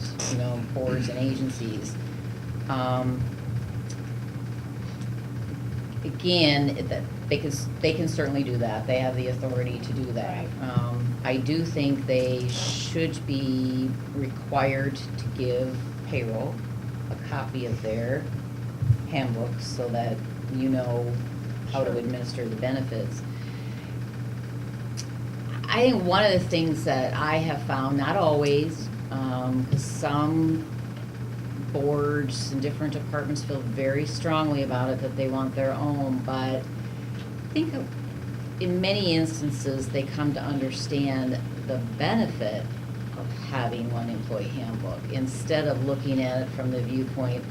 boards and agencies. Again, they can certainly do that. They have the authority to do that. Right. I do think they should be required to give payroll a copy of their handbooks so that you know how to Sure. administer the benefits. I think one of the things that I have found, not always, 'cause some boards and different departments feel very strongly about it, that they want their own, but I think in many instances, they come to understand the benefit of having one employee handbook, instead of looking at it from the viewpoint,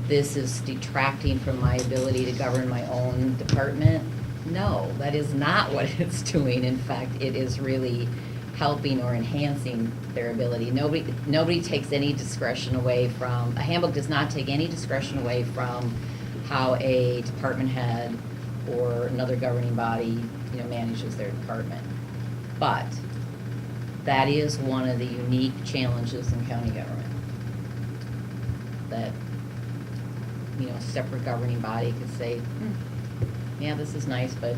this is detracting from my ability to govern my own department. No, that is not what it's doing. In fact, it is really helping or enhancing their ability. Nobody takes any discretion away from, a handbook does not take any discretion away from how a department head or another governing body, manages their department. But that is one of the unique challenges in county government. That, separate governing body could say, yeah, this is nice, but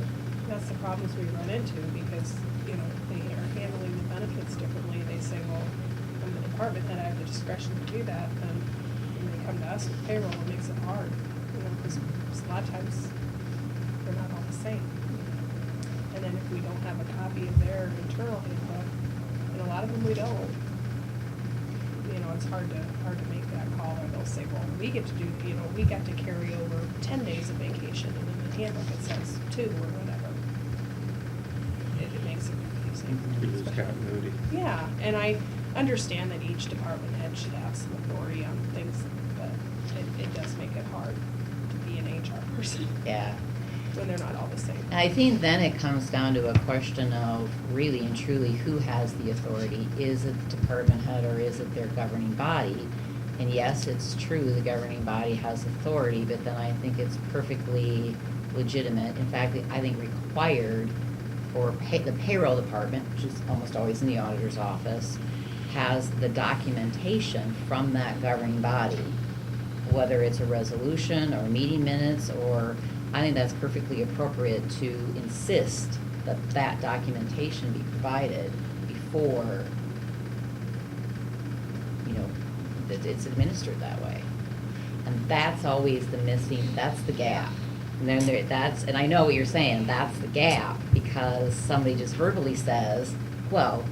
That's the problems we run into, because, they are handling the benefits differently. They say, well, I'm the department head, I have the discretion to do that, and when they come to us with payroll, it makes it hard, because a lot of times, they're not all the same. And then if we don't have a copy of their internal handbook, and a lot of them we don't, it's hard to make that call, or they'll say, well, we get to do, we got to carry over 10 days of vacation, and in the handbook it says 2 or whatever. It makes it confusing. It is continuity. Yeah, and I understand that each department head should have some authority on things, but it does make it hard to be an HR person yeah. when they're not all the same. I think then it comes down to a question of really and truly who has the authority. Is it the department head or is it their governing body? And yes, it's true, the governing body has authority, but then I think it's perfectly legitimate. In fact, I think required for the payroll department, which is almost always in the auditor's office, has the documentation from that governing body, whether it's a resolution or meeting minutes, or I think that's perfectly appropriate to insist that that documentation be provided before, that it's administered that way. And that's always that's the gap. And then and I know what you're saying, that's the gap, because somebody just verbally says, well,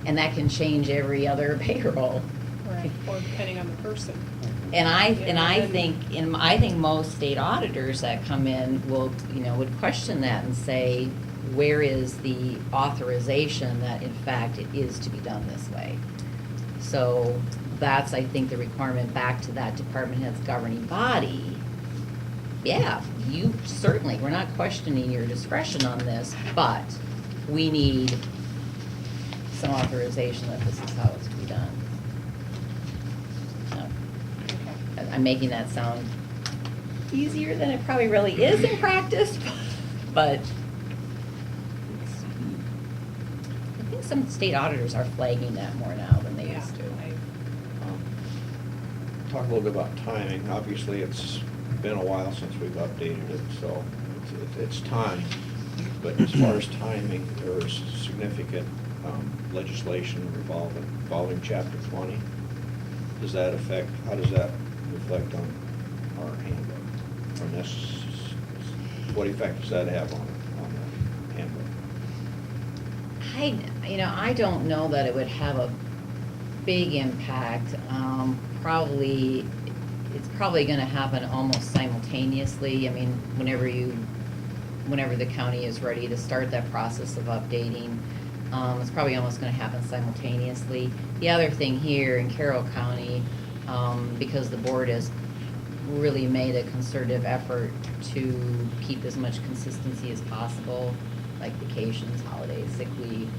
and that can change every other payroll. Right. Or depending on the person. And I Yeah, think most state auditors that come in will, would question that and say, where is the authorization that in fact it is to be done this way? So that's, I think, the requirement back to that department head's governing body. Yeah, we're not questioning your discretion on this, but we need some authorization that this is how it's to be done. So, I'm making that sound easier than it probably really is in practice, but I think some state auditors are flagging that more now than they used to. Talk a little bit about timing. Obviously, it's been a while since we've updated it, so it's time. But as far as timing, there's significant legislation involving Chapter 20. Does that affect, how does that reflect on our handbook? Or what effect does that have on the handbook? I don't know that it would have a big impact. Probably, it's probably gonna happen almost simultaneously. I mean, whenever the county is ready to start that process of updating, it's probably almost gonna happen simultaneously. The other thing here in Carroll County, because the board has really made a concerted effort to keep as much consistency as possible, like vacations, holidays, sick leave,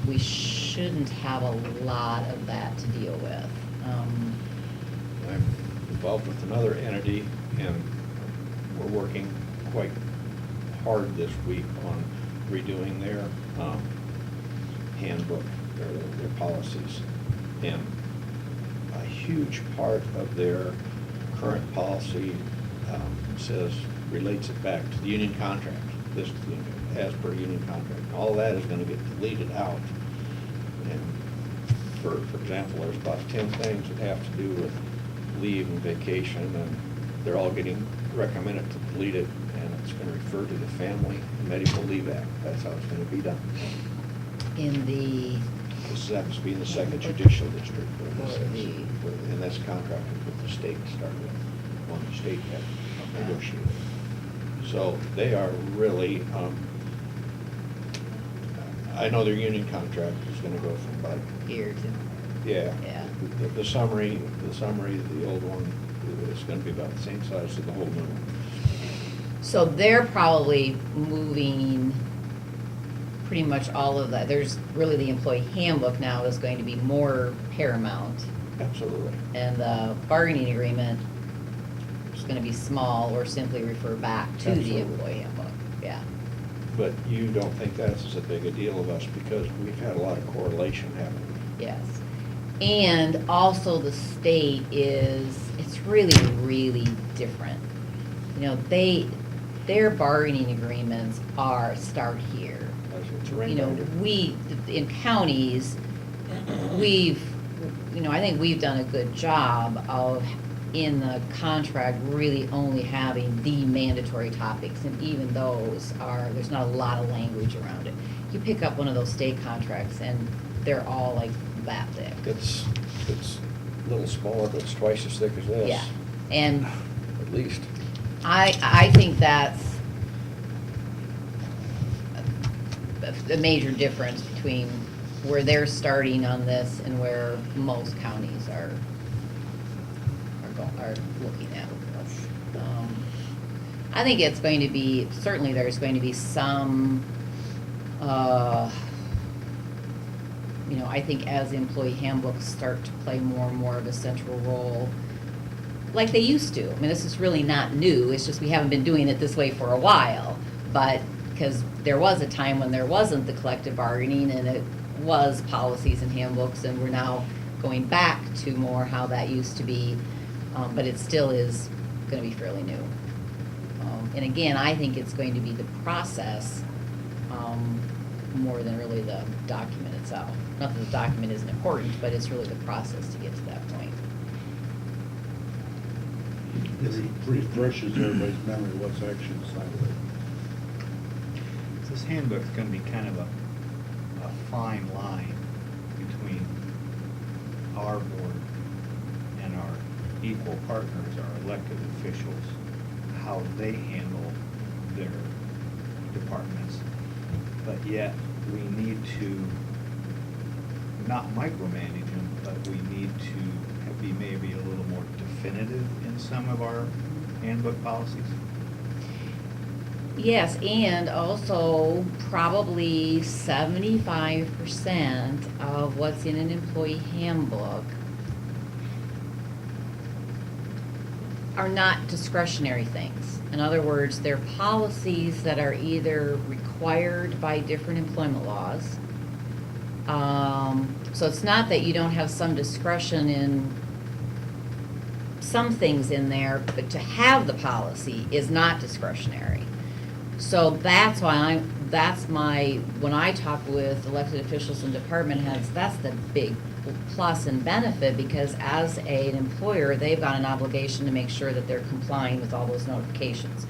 we shouldn't have a lot of that to deal with. I'm involved with another entity, and we're working quite hard this week on redoing their handbook, their policies. And a huge part of their current policy relates it back to the union contract, this, as per union contract. All that is gonna get deleted out. And for example, there's about 10 things that have to do with leave and vacation, and they're all getting recommended to delete it, and it's gonna refer to the Family and Medical Leave Act. That's how it's gonna be done. This happens to be in the second judicial district, and that's contracted with the state to start with, when the state had negotiated. So they are really, I know their union contract is gonna go from about, Here to, yeah. Yeah. The summary, the old one, is gonna be about the same size as the whole new one. so they're probably moving pretty much all of that. There's really, the employee handbook now is going to be more paramount, Absolutely. and the bargaining agreement is gonna be small or simply refer back to the Absolutely. employee handbook, yeah. But you don't think that's as big a deal of us, because we've had a lot of correlation happening. Yes. And also the state it's really, really different. Their bargaining agreements start here. It's a ring binder. We, in counties, I think we've done a good job of, in the contract, really only having the mandatory topics, and even those there's not a lot of language around it. You pick up one of those state contracts and they're all like that thick. It's a little smaller, but it's twice as thick as this. Yeah, and At least. I think that's a major difference between where they're starting on this and where most counties are looking at this. I think it's going to be, certainly there's going to be some, I think as employee handbooks start to play more and more of a central role, like they used to. I mean, this is really not new, it's just we haven't been doing it this way for a while. But, because there was a time when there wasn't the collective bargaining, and it was policies and handbooks, and we're now going back to more how that used to be. But it still is gonna be fairly new. And again, I think it's going to be the process, more than really the document itself. Not that the document isn't important, but it's really the process to get to that point. It refreshes everybody's memory what's actually decided. This handbook's gonna be kind of a fine line between our board and our equal partners, our elected officials, how they handle their departments. But yet, we need to not micromanage them, but we need to be maybe a little more definitive in some of our handbook policies. Yes, and also probably 75% of what's in an employee handbook are not discretionary things. In other words, they're policies that are either required by different employment laws. So it's not that you don't have some discretion in some things in there, but to have the policy is not discretionary. So that's why when I talk with elected officials and department heads, that's the big plus and benefit, because as an employer, they've got an obligation to make sure that they're complying with all those notifications.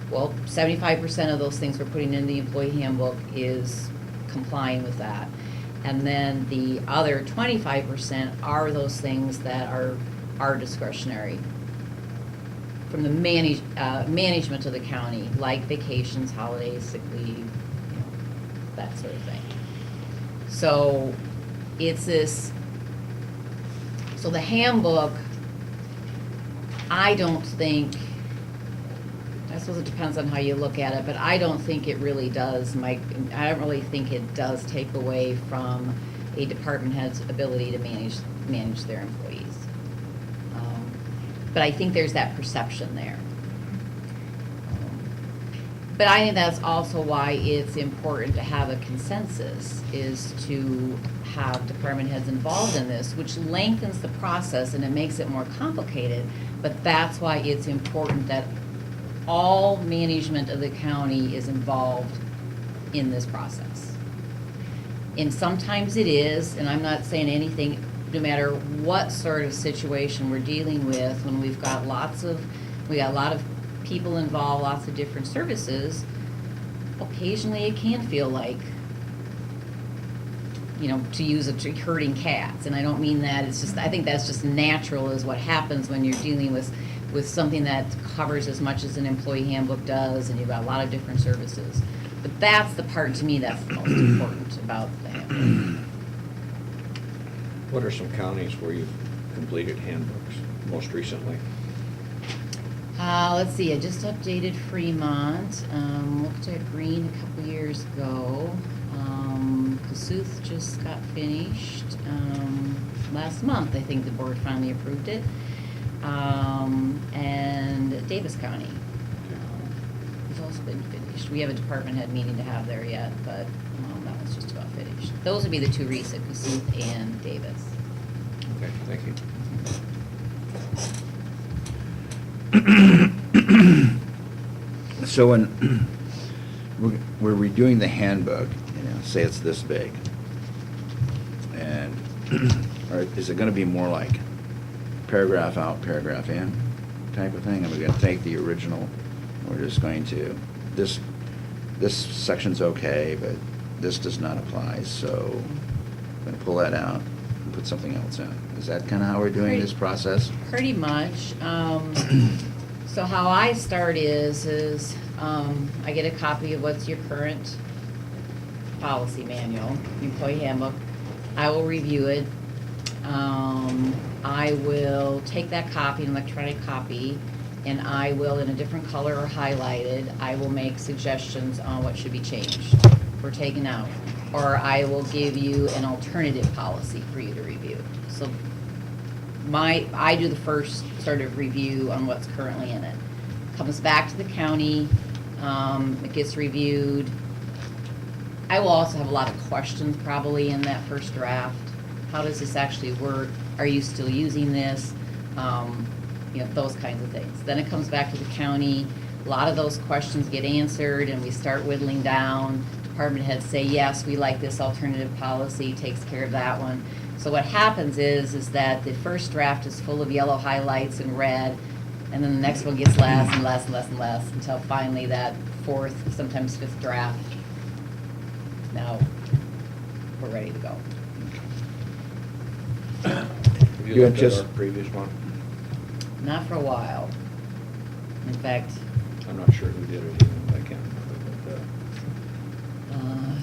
Well, 75% of those things we're putting in the employee handbook is complying with that. And then the other 25% are those things that are discretionary from the management of the county, like vacations, holidays, sick leave, that sort of thing. So it's this, so the handbook, I don't think, I suppose it depends on how you look at it, but I don't think it really does, I don't really think it does take away from a department head's ability to manage their employees. But I think there's that perception there. But I think that's also why it's important to have a consensus, is to have department heads involved in this, which lengthens the process and it makes it more complicated. But that's why it's important that all management of the county is involved in this process. And sometimes it is, and I'm not saying anything, no matter what sort of situation we're dealing with, when we've got a lot of people involved, lots of different services, occasionally it can feel like, to use herding cats. And I don't mean that, it's just, I think that's just natural, is what happens when you're dealing with something that covers as much as an employee handbook does, and you've got a lot of different services. But that's the part, to me, that's the most important about the handbook. What are some counties where you've completed handbooks most recently? Let's see, I just updated Fremont, looked at Greene a couple years ago. Kossuth just got finished, last month. I think the board finally approved it. And Davis County, has also been finished. We have a department head meeting to have there yet, but that one's just about finished. Those would be the two recent, Kossuth and Davis. Okay, thank you. So when we're redoing the handbook, say it's this big, and is it going to be more like paragraph out, paragraph in type of thing? Are we going to take the original? We're just going to, this section's okay, but this does not apply, so I'm going to pull that out and put something else in. Is that kind of how we're doing this process? Pretty much. So how I start is I get a copy of what's your current policy manual, employee handbook. I will review it. I will take that copy, an electronic copy, and I will, in a different color or highlighted, I will make suggestions on what should be changed or taken out. Or I will give you an alternative policy for you to review. So I do the first sort of review on what's currently in it. Comes back to the county, it gets reviewed. I will also have a lot of questions probably in that first draft. How does this actually work? Are you still using this? Those kinds of things. Then it comes back to the county. A lot of those questions get answered and we start whittling down. Department heads say, yes, we like this alternative policy, takes care of that one. So what happens is that the first draft is full of yellow highlights and red, and then the next one gets less and less and less and less until finally that fourth, sometimes fifth draft, now we're ready to go. Have you You looked at just- our previous one? Not for a while. In fact, I'm not sure who did it, even. I can't remember, but,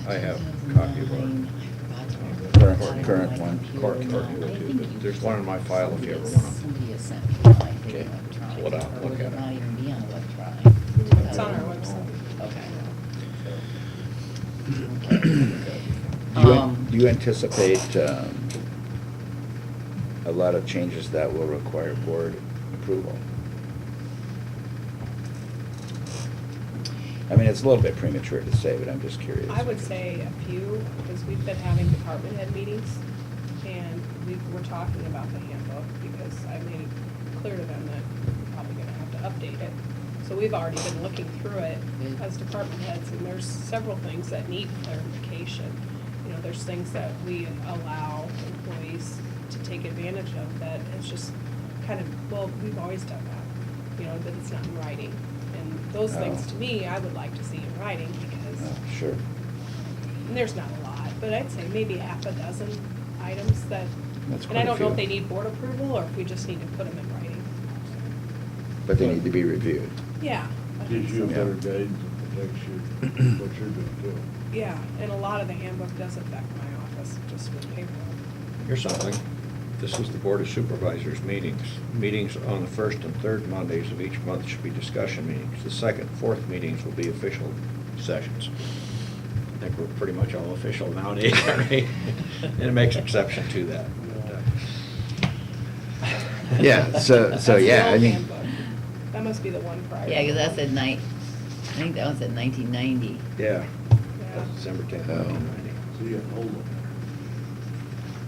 I have a copy of our 2009, I forgot to Current- put it current on my one. computer. Court No, here I too, think but you there's can- one in my file if you ever wanna- Somebody has sent me one, I think Okay. electronic. Pull it out, Or look would at it it. not even be on electronic? It's on our website. Okay. Do you anticipate a lot of changes that will require board approval? I mean, it's a little bit premature to say, but I'm just curious. I would say a few, because we've been having department head meetings, and we're talking about the handbook, because I made it clear to them that we're probably gonna have to update it. So we've already been looking through it as department heads, and there's several things that need clarification. You know, there's things that we allow employees to take advantage of that it's just kind of, well, we've always done that, you know, that it's not in writing. And those things, to me, I would like to see in writing, because Oh, sure. and there's not a lot, but I'd say maybe half a dozen items that, That's and I quite a don't know if few. they need board approval, or if we just need to put them in writing. But they need to be reviewed. Yeah. I think Gives you a so. better guidance and protects your, what you're doing too. Yeah, and a lot of the handbook does affect my office, just with paperwork. Here's something. This is the Board of Supervisors meetings. Meetings on the first and third Mondays of each month should be discussion meetings. The second, fourth meetings will be official sessions. I think we're pretty much all official nowadays, aren't we? And it makes exception to that. Yeah, so That's the yeah, I old mean, handbook. That must be the one prior. Yeah, because that's at night, I think that was at 1990. Yeah. Yeah. December 10th, Oh. 1990. So you got an old one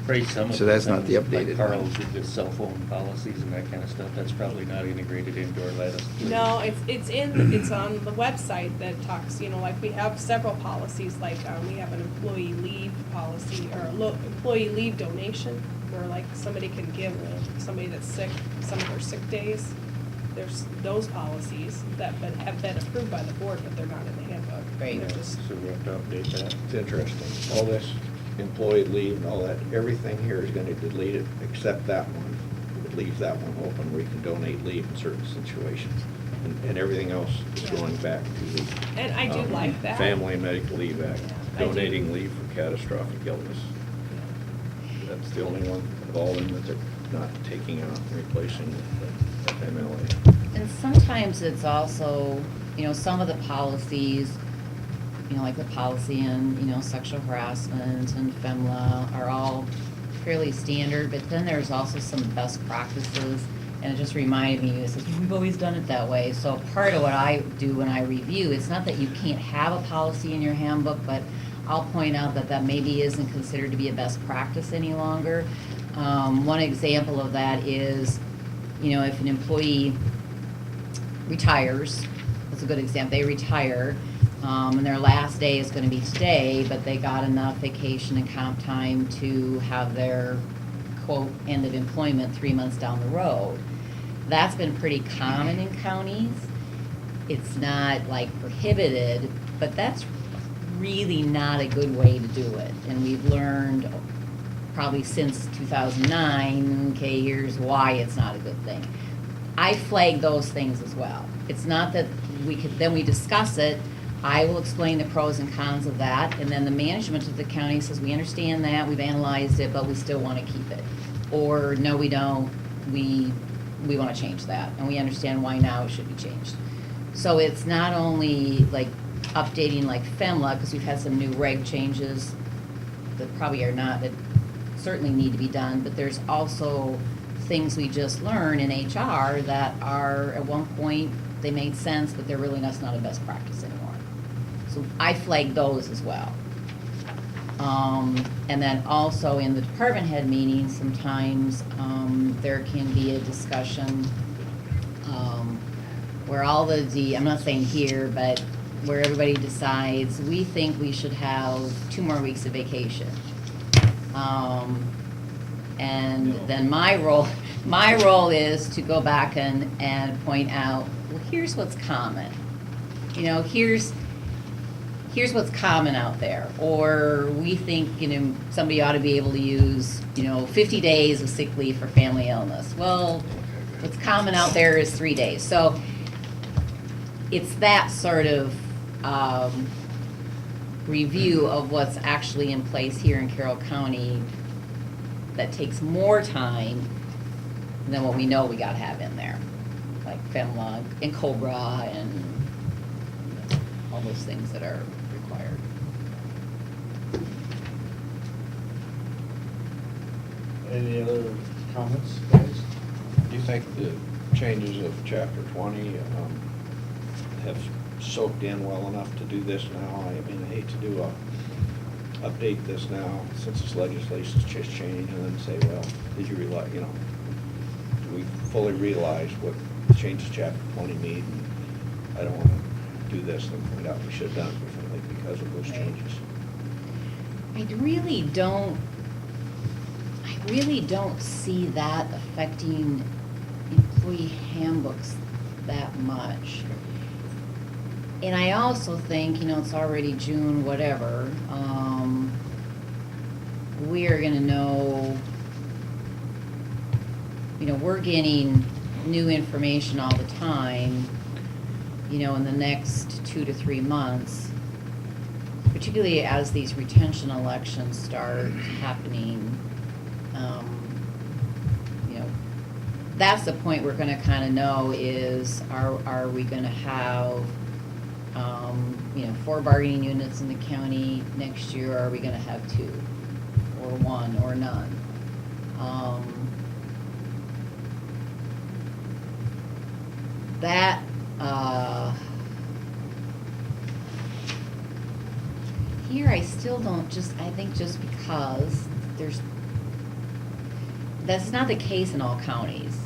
Probably some of So the that's not the things, updated like Carl one. did the cell phone policies and that kind of stuff, that's probably not integrated into our latest. No, it's on the website that talks, you know, like we have several policies, like, we have an employee leave policy, or a employee leave donation, where like somebody can give somebody that's sick, some of their sick days. There's those policies that have been approved by the board, but they're not in the handbook. Right. They're just, So we have to update that. It's interesting. All this employee leave and all that, everything here is gonna delete it except that one. It leaves that one open where you can donate leave in certain situations. And everything else is going back to the. and I do like that. Family and Medical Leave Act, I do. donating leave for catastrophic illness. That's the only one of all of them that they're not taking out and replacing with the FMLA. And sometimes it's also, you know, some of the policies, you know, like the policy in, you know, sexual harassment and FEMLA are all fairly standard, but then there's also some best practices. And it just reminded me, it says, we've always done it that way. So part of what I do when I review, it's not that you can't have a policy in your handbook, but I'll point out that that maybe isn't considered to be a best practice any longer. One example of that is, you know, if an employee retires, that's a good example, they retire, and their last day is gonna be today, but they got enough vacation and comp time to have their quote, end of employment 3 months down the road. That's been pretty common in counties. It's not like prohibited, but that's really not a good way to do it. And we've learned probably since 2009, okay, here's why it's not a good thing. I flag those things as well. It's not that then we discuss it, I will explain the pros and cons of that, and then the management of the county says, we understand that, we've analyzed it, but we still want to keep it. Or, no, we don't, we want to change that, and we understand why now it should be changed. So it's not only like updating like FEMLA, because we've had some new reg changes that probably are not, that certainly need to be done, but there's also things we just learned in HR that are, at one point, they made sense, but they're really not a best practice anymore. So I flagged those as well. And then also in the department head meetings, sometimes there can be a discussion where all I'm not saying here, but where everybody decides, we think we should have 2 more weeks of vacation. And then my role is to go back and point out, well, here's what's common. You know, here's what's common out there. Or we think, you know, somebody ought to be able to use, you know, 50 days of sick leave for family illness. Well, what's common out there is 3 days. So it's that sort of review of what's actually in place here in Carroll County that takes more time than what we know we gotta have in there. Like FEMLA and COBRA and all those things that are required. Any other comments, guys? Do you think the changes of chapter 20 have soaked in well enough to do this now? I mean, I hate to update this now since this legislation's just changed and then say, well, did you realize, do we fully realize what changes chapter 20 mean? I don't want to do this and find out we should have done it differently because of those changes. I really don't see that affecting employee handbooks that much. And I also think, it's already June, whatever, we're gonna know, we're getting new information all the time, in the next 2 to 3 months, particularly as these retention elections start happening. That's the point we're gonna kinda know is, are we gonna have, 4 bargaining units in the county next year, or are we gonna have 2, or 1, or none? Here I still don't I think just because that's not the case in all counties.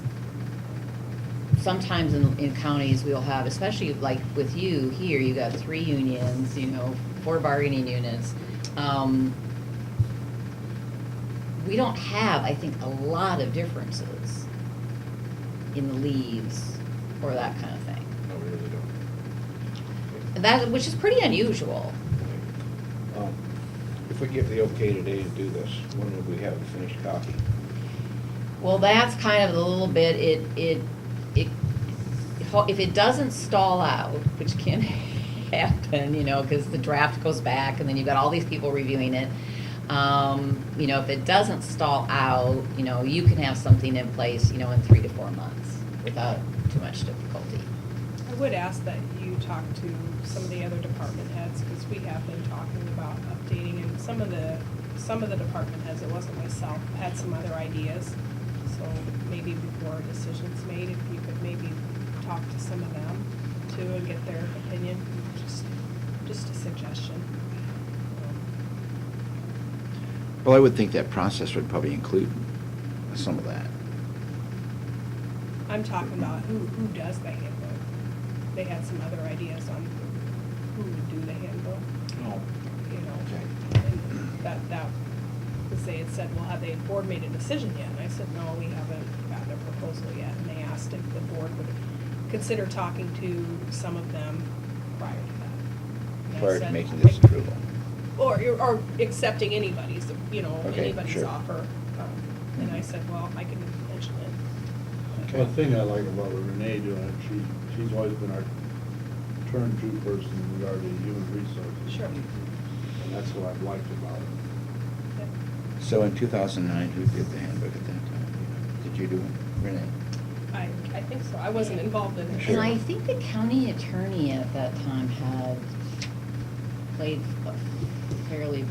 Sometimes in counties we'll have, especially like with you here, you got 3 unions, 4 bargaining units. We don't have, I think, a lot of differences in the leaves or that kind of thing. No, we really don't. Which is pretty unusual. If we give the okay today to do this, when would we have the finished copy? Well, that's kind of a little bit, if it doesn't stall out, which can happen, because the draft goes back and then you've got all these people reviewing it. If it doesn't stall out, you can have something in place, in 3 to 4 months without too much difficulty. I would ask that you talk to some of the other department heads, because we have been talking about updating, and some of the department heads, it wasn't myself, had some other ideas. So maybe before a decision's made, if you could maybe talk to some of them too and get their opinion, just a suggestion. Well, I would think that process would probably include some of that. I'm talking about who does the handbook. They had some other ideas on who would do the handbook. No. And that, because they had said, well, have the board made a decision yet? And I said, no, we haven't gotten a proposal yet. And they asked if the board would consider talking to some of them prior to that. And I Prior to said, making this approval. Or accepting anybody's, Okay, anybody's sure. offer. And I said, well, I can mention it. One thing I like about what Renee doing, she's always been our turn-to person in regard to human resources. Sure. And that's what I've liked about it. Yep. So in 2009, who did the handbook at that time? Did you do it, Renee? I think so. I wasn't involved in it. Sure. And I think the county attorney at that time had played a fairly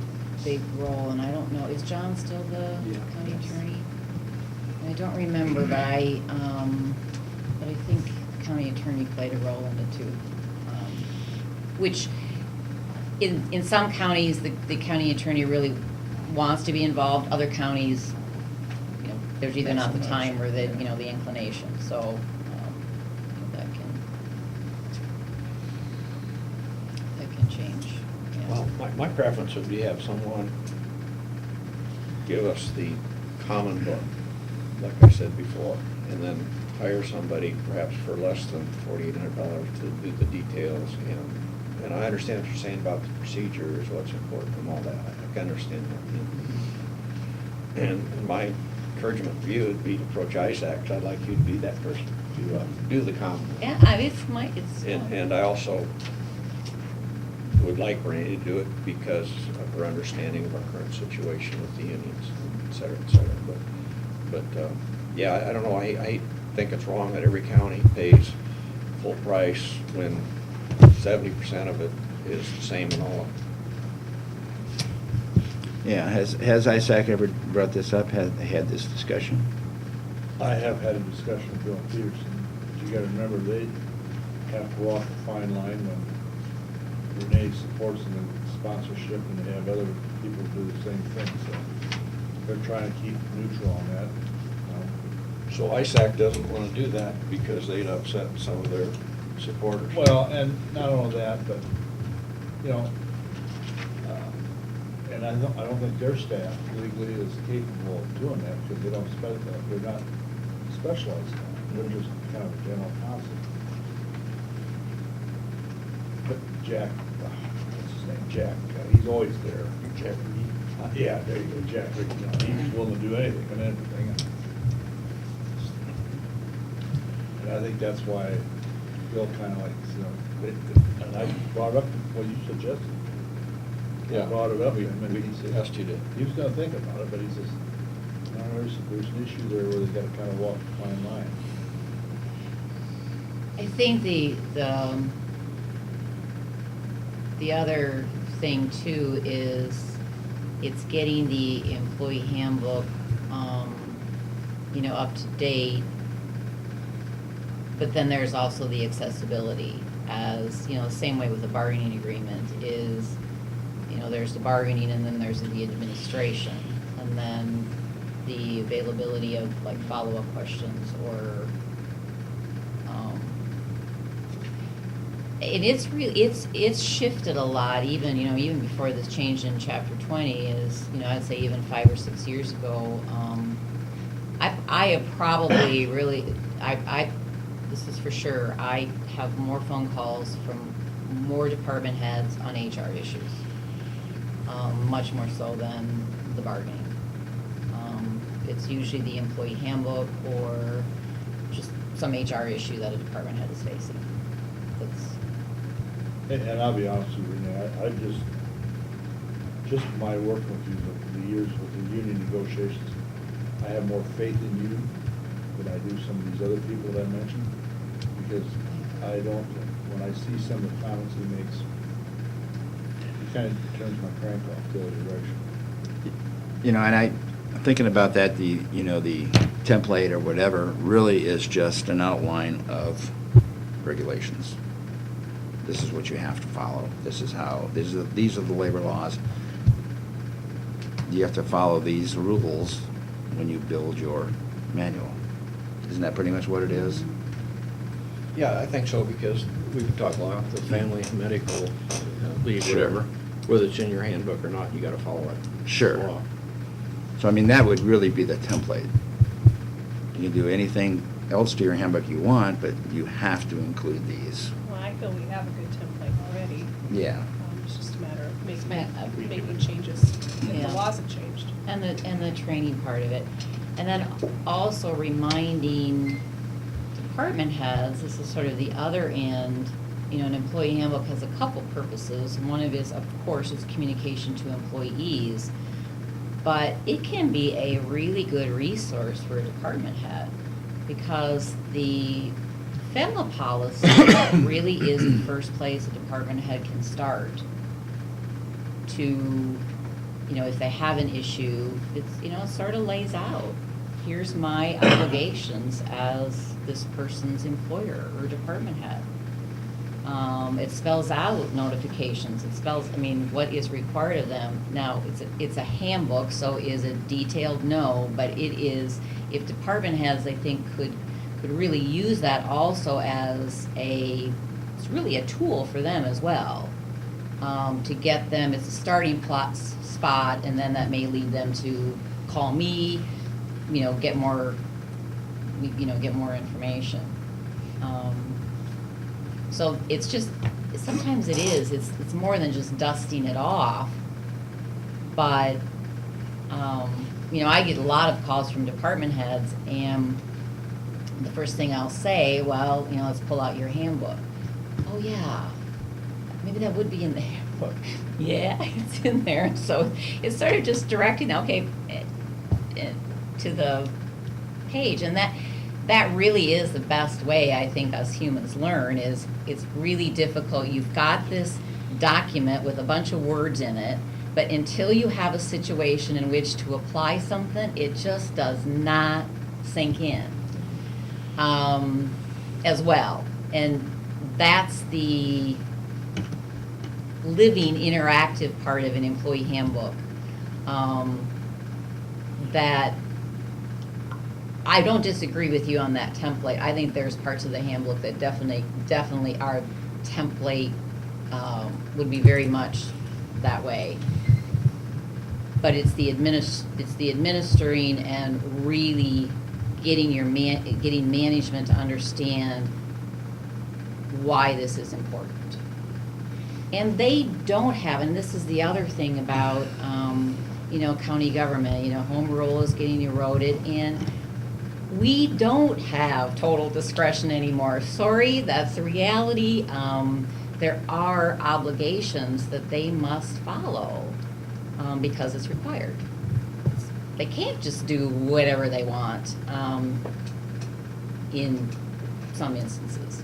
big role, and I don't know, is John still the county attorney? I don't remember, but I think the county attorney played a role in it too. Which, in some counties, the county attorney really wants to be involved. Other counties, there's either not the time or the inclination. So that can change. Yeah. Well, my preference would be have someone give us the common book, like I said before, and then hire somebody perhaps for less than $4,800 to do the details. And I understand what you're saying about the procedures, what's important and all that. I can understand that. And my encouragement for you would be to approach ISAC, because I'd like you to be that person to do the common book. Yeah, it's And I also would like Renee to do it because of her understanding of our current situation with the unions, et cetera, et cetera. But yeah, I don't know, I think it's wrong that every county pays full price when 70% of it is the same in all of them. Yeah, has ISAC ever brought this up, had this discussion? I have had a discussion with Bill Peterson, but you gotta remember, they have to walk a fine line when Renee supports them in sponsorship and they have other people do the same thing, so they're trying to keep neutral on that. So ISAC doesn't wanna do that because they'd upset some of their supporters. Well, and not only that, but, you know, and I don't think their staff legally is capable of doing that because they don't they're not specialized in that. They're just kind of a general counsel. But Jack, what's his name, Jack, he's always there. Jack. Yeah, there you go, Jack, you know, he's willing to do anything and everything. And I think that's why Bill kind of like, you know, and I brought up what you suggested. Yeah. Brought it up, and We he said. asked you to. He was gonna think about it, but he says, no, there's an issue there where they gotta kind of walk a fine line. I think the other thing too is it's getting the employee handbook, up to date. But then there's also the accessibility, as, same way with the bargaining agreement is, there's the bargaining and then there's the administration. And then the availability of like follow-up questions or, and it's shifted a lot, even before this change in chapter 20 is, I'd say even 5 or 6 years ago, I have probably really, this is for sure, I have more phone calls from more department heads on HR issues, much more so than the bargaining. It's usually the employee handbook or just some HR issue that a department head is facing. And I'll be honest with you, Renee, I just my work with you, the years with the union negotiations, I have more faith in you than I do some of these other people that I mentioned, because when I see some of the comments he makes, it kind of turns my crank off the other direction. And I'm thinking about that, the template or whatever really is just an outline of regulations. This is what you have to follow. These are the labor laws. You have to follow these rules when you build your manual. Isn't that pretty much what it is? Yeah, I think so, because we could talk about the family medical leave, Sure. whatever, whether it's in your handbook or not, you gotta follow it. Sure. Law. So, that would really be the template. You can do anything else to your handbook you want, but you have to include these. Well, I feel we have a good template already. Yeah. It's just a matter of Of- making changes. And Yeah. the laws have changed. And the training part of it. And then also reminding department heads, this is sort of the other end, an employee handbook has a couple purposes. One of it is, of course, is communication to employees, but it can be a really good resource for a department head, because the FEMA policy really is the first place a department head can start to, if they have an issue, it sort of lays out, here's my obligations as this person's employer or department head. It spells out notifications, it spells, what is required of them. Now, it's a handbook, so is it detailed? No, but it is, if department heads, I think, could really use that also as it's really a tool for them as well. To get them, it's a starting spot, and then that may lead them to call me, get more information. So it's just, sometimes it's more than just dusting it off, but, I get a lot of calls from department heads, and the first thing I'll say, well, let's pull out your handbook. Oh, yeah, maybe that would be in the handbook. Yeah, it's in there. So it's sort of just directing, okay, to the page. And that really is the best way, I think, us humans learn, is it's really difficult. You've got this document with a bunch of words in it, But until you have a situation in which to apply something, it just does not sink in as well. And that's the living, interactive part of an employee handbook. That I don't disagree with you on that template. I think there's parts of the handbook that definitely are template, would be very much that way. But it's the administering and really getting getting management to understand why this is important. And they don't have, and this is the other thing about, county government, home rule is getting eroded, and we don't have total discretion anymore. Sorry, that's the reality. There are obligations that they must follow, because it's required. They can't just do whatever they want, in some instances.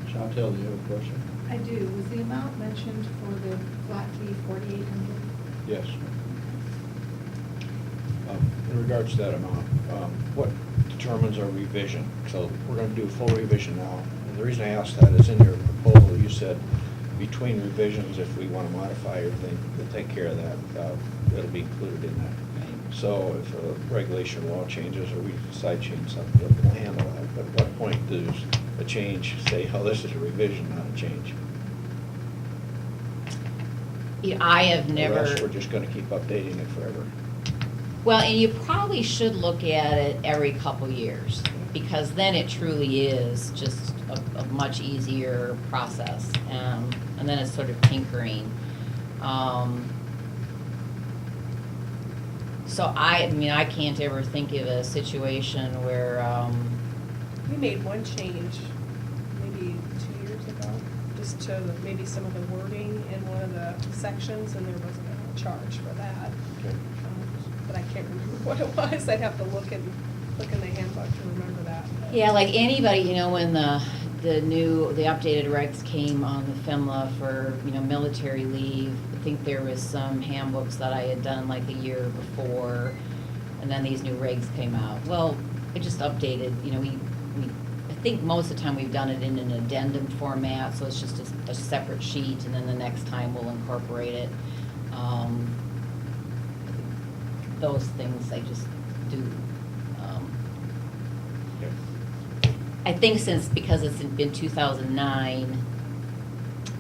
Chantel, do you have a question? I do. Was the amount mentioned for the flat fee 4,800? Yes. In regards to that amount, what determines a revision? So we're gonna do a full revision now. And the reason I asked that is in your proposal, you said between revisions, if we wanna modify everything, we'll take care of that. It'll be included in that. So if a regulation law changes or we decide to change something, we'll handle that. But at what point does a change say, oh, this is a revision, not a change? I have Or never. else we're just gonna keep updating it forever. Well, and you probably should look at it every couple years, because then it truly is just a much easier process. And then it's sort of tinkering. So I can't ever think of a situation where, We made one change, maybe 2 years ago, just to maybe some of the wording in one of the sections, and there wasn't a charge for that. Okay. But I can't remember what it was. I'd have to look in the handbook to remember that. yeah, like anybody, when the updated regs came on the FEMLA for, military leave, I think there was some handbooks that I had done like a year before, and then these new regs came out. Well, I just updated, I think most of the time we've done it in an addendum format, so it's just a separate sheet, and then the next time we'll incorporate it. Those things I just do. I think because it's been 2009,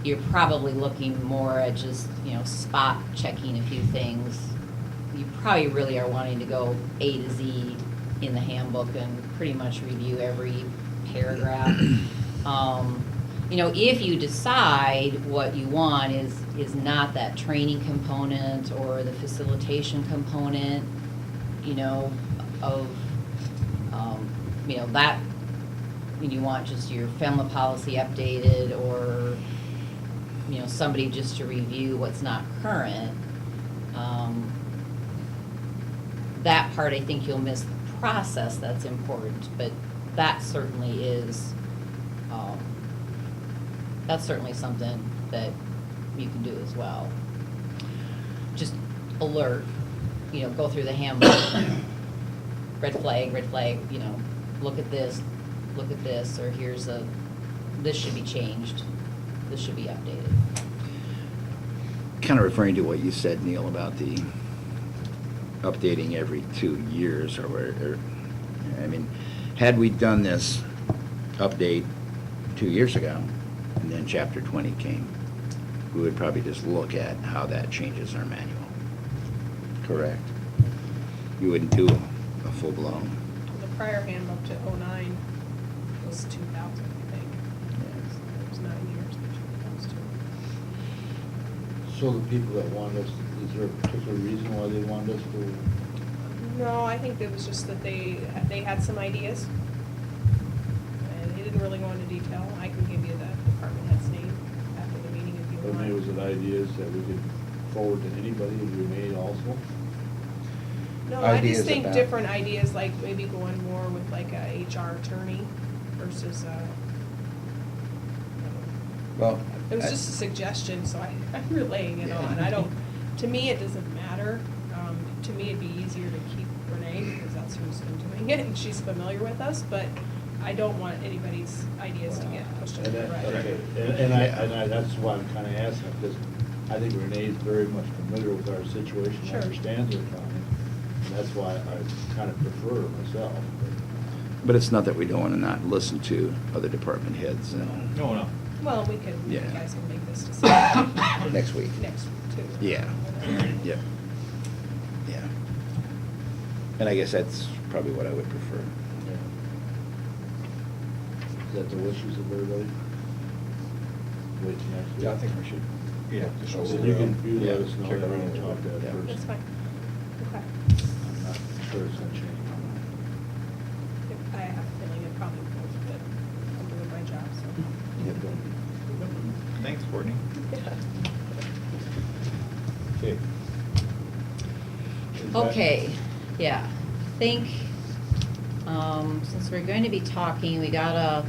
you're probably looking more at just, spot checking a few things. You probably really are wanting to go A to Z in the handbook and pretty much review every paragraph. If you decide what you want is not that training component or the facilitation component, of, that, you want just your FEMLA policy updated, or, somebody just to review what's not current, that part I think you'll miss the process that's important, but that certainly is, that's certainly something that you can do as well. Just alert, go through the handbook, red flag, look at this, or this should be changed, this should be updated. Kind of referring to what you said, Neil, about the updating every 2 years had we done this update 2 years ago, and then chapter 20 came, we would probably just look at how that changes our manual. Correct? You wouldn't do a full-blown. The prior handbook to 09 was 2000, I think. It was 9 years between those two. So the people that want us, is there a particular reason why they want us to? No, I think it was just that they had some ideas, and they didn't really go into detail. I can give you the department head's name after the meeting if you Or want. maybe was it ideas that we could forward to anybody if we made also? No, I Ideas just think about- different ideas, like maybe going more with like a HR attorney versus Well, it was just a suggestion, so I'm relaying it on. I to me, it doesn't matter. To me, it'd be easier to keep Renee, because that's who's been doing it, and she's familiar with us, but I don't want anybody's ideas to get pushed And under the that- rug. okay. And I, that's why I'm kinda asking, because I think Renee's very much familiar with our situation, Sure. understands our county. And that's why I kinda prefer her myself. But it's not that we don't want to not listen to other department heads and No, no. Well, we could, you Yeah. guys can make this decision next week. next week, too. Yeah. Yep. Yeah. And I guess that's probably what I would prefer. Is that the wishes of everybody? Wait till next week? Yeah, I think we should. Yeah. Just Then you can, you let yeah, us know, check that we around can a talk little that bit. first. That's fine. Okay. I'm not sure it's gonna change. I have a feeling it probably won't, but I'm doing my job, so. Thanks, Courtney. Okay. Is that- Okay, yeah. Think, since we're going to be talking, we got a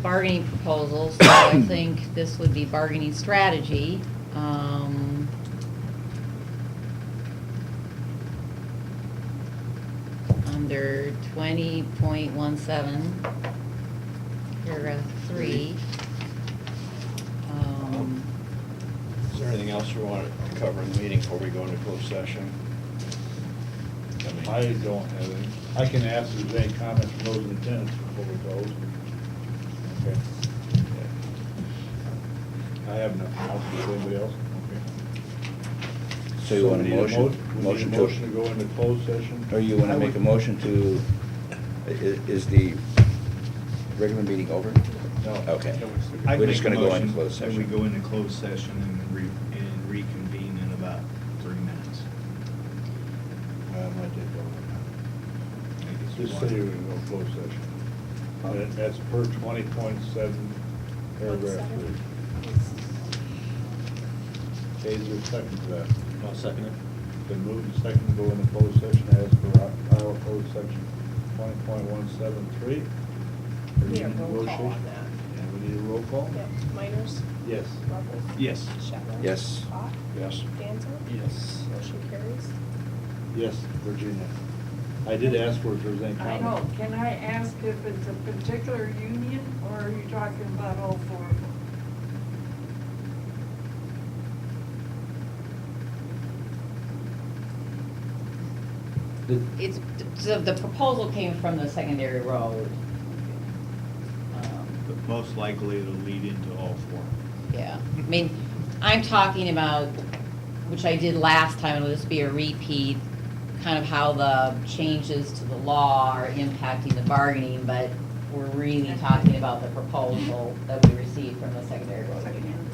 bargaining proposal, so I think this would be bargaining strategy. Under 20.17, paragraph 3. Is there anything else you want to cover in the meeting before we go into closed session? I don't have any. I can ask if there's any comments from those in attendance before we close. Okay. I have nothing else. Does anybody else? Okay. So you want a we need motion? We need a motion to go into closed session. Or you want to make a motion to, is the regular meeting over? No. Okay. I'd We're make just a going to go into motion closed that session. we go into closed session and reconvene in about 3 minutes. I might take I guess we over. Just want- say you're gonna go closed session. That's per 20.7, paragraph 3. Okay, is there a second to that? I'll second it. Been moved and seconded to go into closed session as per Iowa Code section 20.173. We need a roll call on that. And we need a roll call? Yep, Miners, Yes. Ruppel. Yes. Shetler. Yes. Hawk. Yes. Danzer. Yes. Motion carries. Yes, Virginia. I did ask for if there was any I comment. know, can I ask if it's a particular union, or are you talking about all four of them? It's, so the proposal came from the secondary road. But most likely it'll lead into all 4. Yeah, I mean, I'm talking about, which I did last time, it'll just be a repeat, kind of how the changes to the law are impacting the bargaining, but we're really talking about the proposal that we received from the secondary road union.